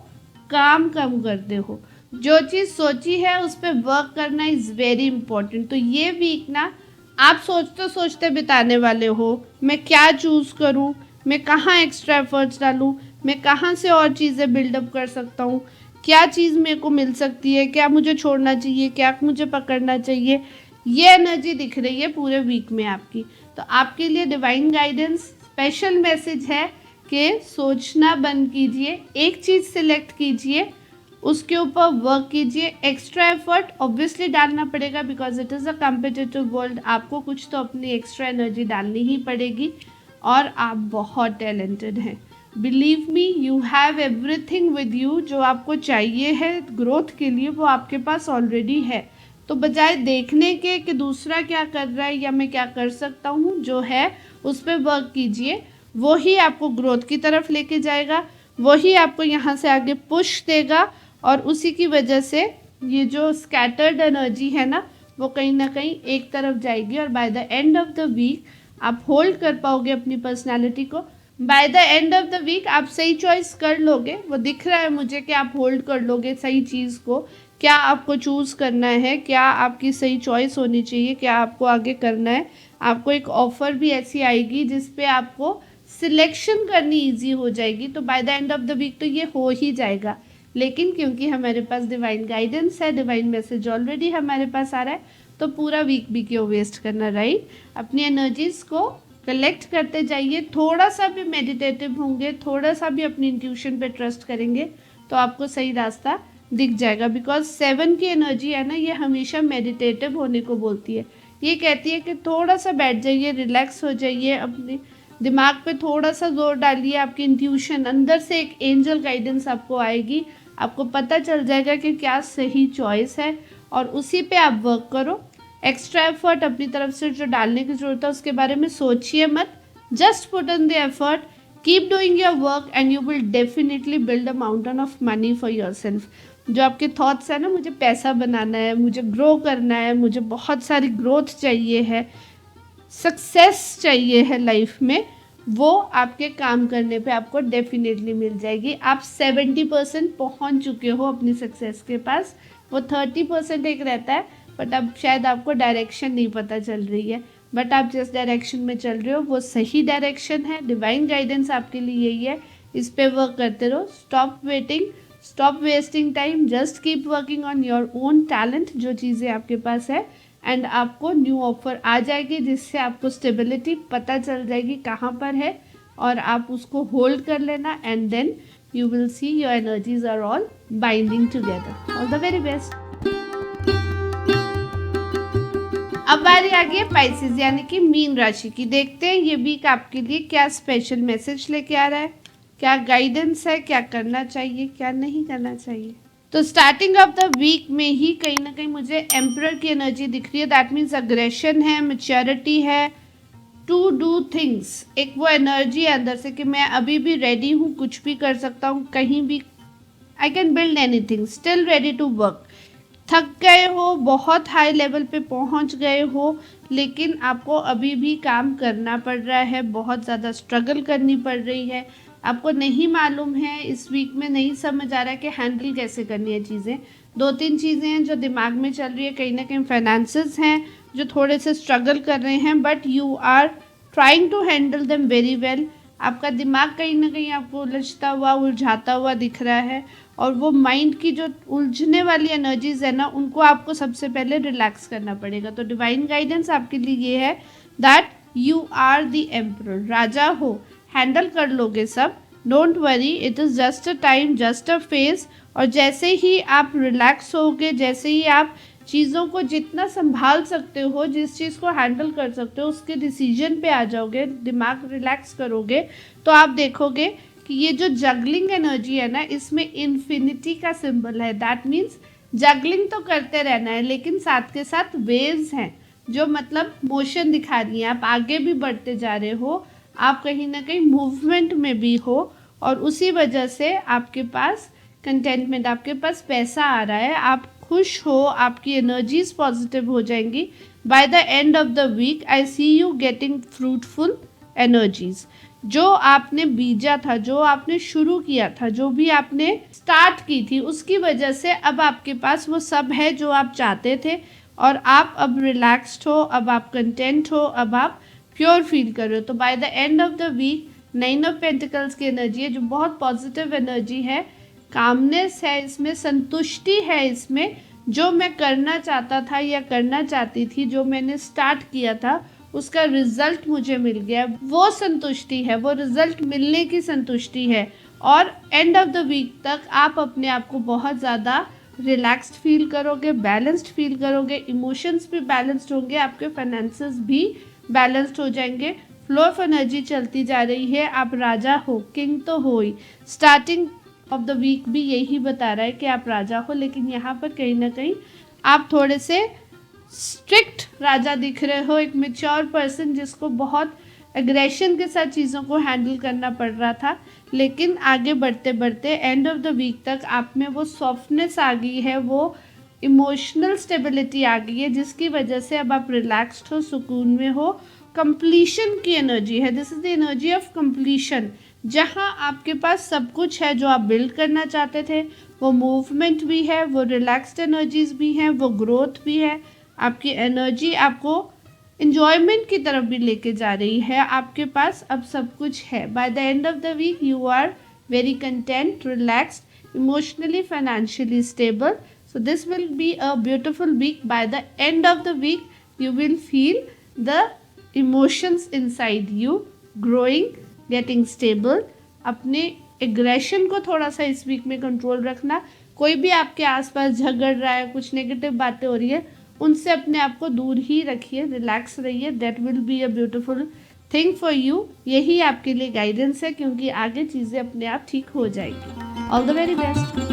काम कम करते हो। जो चीज़ सोची है उस पर वर्क करना इज़ वेरी इंपॉर्टेंट। तो ये वीक ना आप सोचते सोचते बिताने वाले हो, मैं क्या चूज़ करूँ, मैं कहाँ एक्स्ट्रा एफर्ट्स डालूँ, मैं कहाँ से और चीज़ें बिल्डअप कर सकता हूँ, क्या चीज़ मेरे को मिल सकती है, क्या मुझे छोड़ना चाहिए, क्या मुझे पकड़ना चाहिए। ये एनर्जी दिख रही है पूरे वीक में आपकी। तो आपके लिए डिवाइन गाइडेंस स्पेशल मैसेज है कि सोचना बंद कीजिए, एक चीज़ सिलेक्ट कीजिए, उसके ऊपर वर्क कीजिए। एक्स्ट्रा एफर्ट ऑब्वियसली डालना पड़ेगा because it is a competitive world. आपको कुछ तो अपनी एक्स्ट्रा एनर्जी डालनी ही पड़ेगी और आप बहुत टैलेंटेड हैं। Believe me, you have everything with you. जो आपको चाहिए है ग्रोथ के लिए वो आपके पास ऑलरेडी है। तो बजाय देखने के कि दूसरा क्या कर रहा है या मैं क्या कर सकता हूँ, जो है उस पर वर्क कीजिए। वो ही आपको ग्रोथ की तरफ लेके जाएगा, वही आपको यहाँ से आगे पुश देगा और उसी की वजह से ये जो स्कैटर्ड एनर्जी है ना वो कहीं ना कहीं एक तरफ जाएगी और by the end of the week आप होल्ड कर पाओगे अपनी पर्सनालिटी को। By the end of the week आप सही चॉइस कर लोगे, वो दिख रहा है मुझे कि आप होल्ड कर लोगे सही चीज़ को। क्या आपको चूज़ करना है, क्या आपकी सही चॉइस होनी चाहिए, क्या आपको आगे करना है। आपको एक ऑफ़र भी ऐसी आएगी जिस पे आपको सिलेक्शन करनी ईजी हो जाएगी। तो by the end of the week तो ये हो ही जाएगा। लेकिन क्योंकि हमारे पास डिवाइन गाइडेंस है, डिवाइन मैसेज ऑलरेडी हमारे पास आ रहा है, तो पूरा वीक भी क्यों वेस्ट करना, राइट। अपनी एनर्जीज़ को कलेक्ट करते जाइए। थोड़ा सा भी मेडिटेटिव होंगे, थोड़ा सा भी अपनी इंट्यूशन पे ट्रस्ट करेंगे तो आपको सही रास्ता दिख जाएगा। बिकॉज 7 की एनर्जी है ना, ये हमेशा मेडिटेटिव होने को बोलती है। ये कहती है कि थोड़ा सा बैठ जाइए, रिलैक्स हो जाइए, अपने दिमाग पे थोड़ा सा जोर डालिए। आपकी इंट्यूशन अंदर से एक एंजल गाइडेंस आपको आएगी, आपको पता चल जाएगा कि क्या सही चॉइस है और उसी पे आप वर्क करो। एक्स्ट्रा एफर्ट अपनी तरफ से जो डालने की ज़रूरत है उसके बारे में सोचिए मत, just put in the effort, keep doing your work and you will definitely build a mountain of money for your self. जो आपके थॉट्स है ना, मुझे पैसा बनाना है, मुझे ग्रो करना है, मुझे बहुत सारी ग्रोथ चाहिए है, सक्सेस चाहिए है लाइफ में, वो आपके काम करने पे आपको डेफिनेटली मिल जाएगी। आप 70% पहुंच चुके हो अपनी सक्सेस के पास, वो 30% एक रहता है। बट अब शायद आपको डायरेक्शन नहीं पता चल रही है, बट आप जिस डायरेक्शन में चल रहे हो वो सही डायरेक्शन है। डिवाइन गाइडेंस आपके लिए यही है, इस पे वर्क करते रहो। Stop waiting, stop wasting time, just keep working on your own talent, जो चीज़ें आपके पास है, एंड आपको न्यू ऑफर आ जाएगी जिससे आपको स्टेबिलिटी पता चल जाएगी कहाँ पर है और आप उसको होल्ड कर लेना and then you will see your energies are all binding together. All the very best. अब बारी आ गई है पाइसेस यानी कि मीन राशि की। देखते हैं ये वीक आपके लिए क्या स्पेशल मैसेज लेके आ रहा है, क्या गाइडेंस है, क्या करना चाहिए, क्या नहीं करना चाहिए। तो स्टार्टिंग ऑफ द वीक में ही कहीं ना कहीं मुझे एम्परर की एनर्जी दिख रही है। दैट मीन्स अग्रेशन है, मैच्योरिटी है, टू डू थिंग्स। एक वो एनर्जी है अंदर से कि मैं अभी भी रेडी हूँ, कुछ भी कर सकता हूँ, कहीं भी I can build anything, still ready to work. थक गए हो, बहुत हाई लेवल पे पहुंच गए हो, लेकिन आपको अभी भी काम करना पड़ रहा है, बहुत ज़्यादा स्ट्रगल करनी पड़ रही है। आपको नहीं मालूम है, इस वीक में नहीं समझ आ रहा है कि हैंडल कैसे करनी है चीज़ें। 2-3 चीज़ें हैं जो दिमाग में चल रही है, कहीं ना कहीं फाइनेंसेस हैं जो थोड़े से स्ट्रगल कर रहे हैं, but you are trying to handle them very well. आपका दिमाग कहीं ना कहीं आपको उलझता हुआ, उलझाता हुआ दिख रहा है, और वो माइंड की जो उलझने वाली एनर्जीज है ना, उनको आपको सबसे पहले रिलैक्स करना पड़ेगा। तो डिवाइन गाइडेंस आपके लिए ये है that you are the emperor, राजा हो, हैंडल कर लोगे सब, don't worry, it is just a time, just a phase. और जैसे ही आप रिलैक्स होगे, जैसे ही आप चीज़ों को जितना संभाल सकते हो, जिस चीज़ को हैंडल कर सकते हो, उसके डिसीजन पे आ जाओगे, दिमाग रिलैक्स करोगे, तो आप देखोगे कि ये जो जगलिंग एनर्जी है ना, इसमें इन्फिनिटी का सिंबल है। दैट मीन्स जगलिंग तो करते रहना है, लेकिन साथ के साथ वेव्स हैं जो मतलब मोशन दिखा रही हैं। आप आगे भी बढ़ते जा रहे हो, आप कहीं ना कहीं मूवमेंट में भी हो, और उसी वजह से आपके पास कंटेंटमेंट, आपके पास पैसा आ रहा है, आप खुश हो, आपकी एनर्जीज पॉजिटिव हो जाएंगी। By the end of the week I see you getting fruitful energies. जो आपने बीजा था, जो आपने शुरू किया था, जो भी आपने स्टार्ट की थी, उसकी वजह से अब आपके पास वो सब है जो आप चाहते थे, और आप अब रिलैक्स्ड हो, अब आप कंटेंट हो, अब आप प्योर फील कर रहे हो। तो by the end of the week 9 of pentacles की एनर्जी है, जो बहुत पॉजिटिव एनर्जी है, कामनेस है इसमें, संतुष्टि है इसमें। जो मैं करना चाहता था या करना चाहती थी, जो मैंने स्टार्ट किया था, उसका रिजल्ट मुझे मिल गया, वो संतुष्टि है, वो रिजल्ट मिलने की संतुष्टि है। और एंड ऑफ द वीक तक आप अपने आप को बहुत ज़्यादा रिलैक्स्ड फील करोगे, बैलेंस्ड फील करोगे, इमोशंस भी बैलेंस्ड होंगे, आपके फाइनेंसेस भी बैलेंस्ड हो जाएंगे, फ्लो ऑफ एनर्जी चलती जा रही है, आप राजा हो, किंग तो हो ही। स्टार्टिंग ऑफ द वीक भी यही बता रहा है कि आप राजा हो, लेकिन यहाँ पर कहीं ना कहीं आप थोड़े से स्ट्रिक्ट राजा दिख रहे हो, एक मेच्योर पर्सन जिसको बहुत एग्रेशन के साथ चीज़ों को हैंडल करना पड़ रहा था। लेकिन आगे बढ़ते बढ़ते एंड ऑफ द वीक तक आप में वो सॉफ्टनेस आ गई है, वो इमोशनल स्टेबिलिटी आ गई है, जिसकी वजह से अब आप रिलैक्स्ड हो, सुकून में हो। कंप्लीशन की एनर्जी है, this is the energy of completion, जहाँ आपके पास सब कुछ है जो आप बिल्ड करना चाहते थे। वो मूवमेंट भी है, वो रिलैक्स्ड एनर्जीज भी हैं, वो ग्रोथ भी है। आपकी एनर्जी आपको इंजॉयमेंट की तरफ भी लेके जा रही है, आपके पास अब सब कुछ है। By the end of the week you are very content, relaxed, emotionally, financially stable. So this will be a beautiful week. By the end of the week, you will feel the emotions inside you growing, getting stable. अपने aggression को थोड़ा सा इस week में control रखना। कोई भी आपके आसपास झगड़ रहा है, कुछ नेगेटिव बातें हो रही है, उनसे अपने आप को दूर ही रखिए, रिलैक्स रहिए। That will be a beautiful thing for you. यही आपके लिए गाइडेंस है, क्योंकि आगे चीज़ें अपने आप ठीक हो जाएगी। All the very best.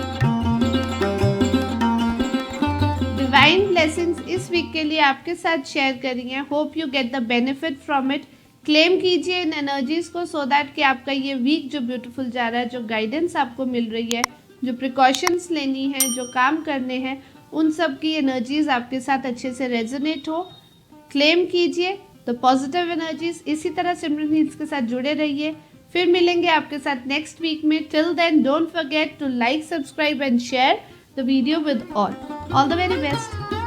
Divine blessings इस वीक के लिए आपके साथ शेयर करी हैं। Hope you get the benefit from it. Claim कीजिए इन एनर्जीज को, सो दैट कि आपका ये वीक जो ब्यूटीफुल जा रहा है, जो गाइडेंस आपको मिल रही है, जो प्रिकॉशंस लेनी है, जो काम करने हैं, उन सब की एनर्जीज आपके साथ अच्छे से रेजोनेट हो। क्लेम कीजिए द पॉजिटिव एनर्जीज। इसी तरह सिमरन हील्स के साथ जुड़े रहिए। फिर मिलेंगे आपके साथ नेक्स्ट वीक में। Till then don't forget to like, subscribe and share the video with all. All the very best.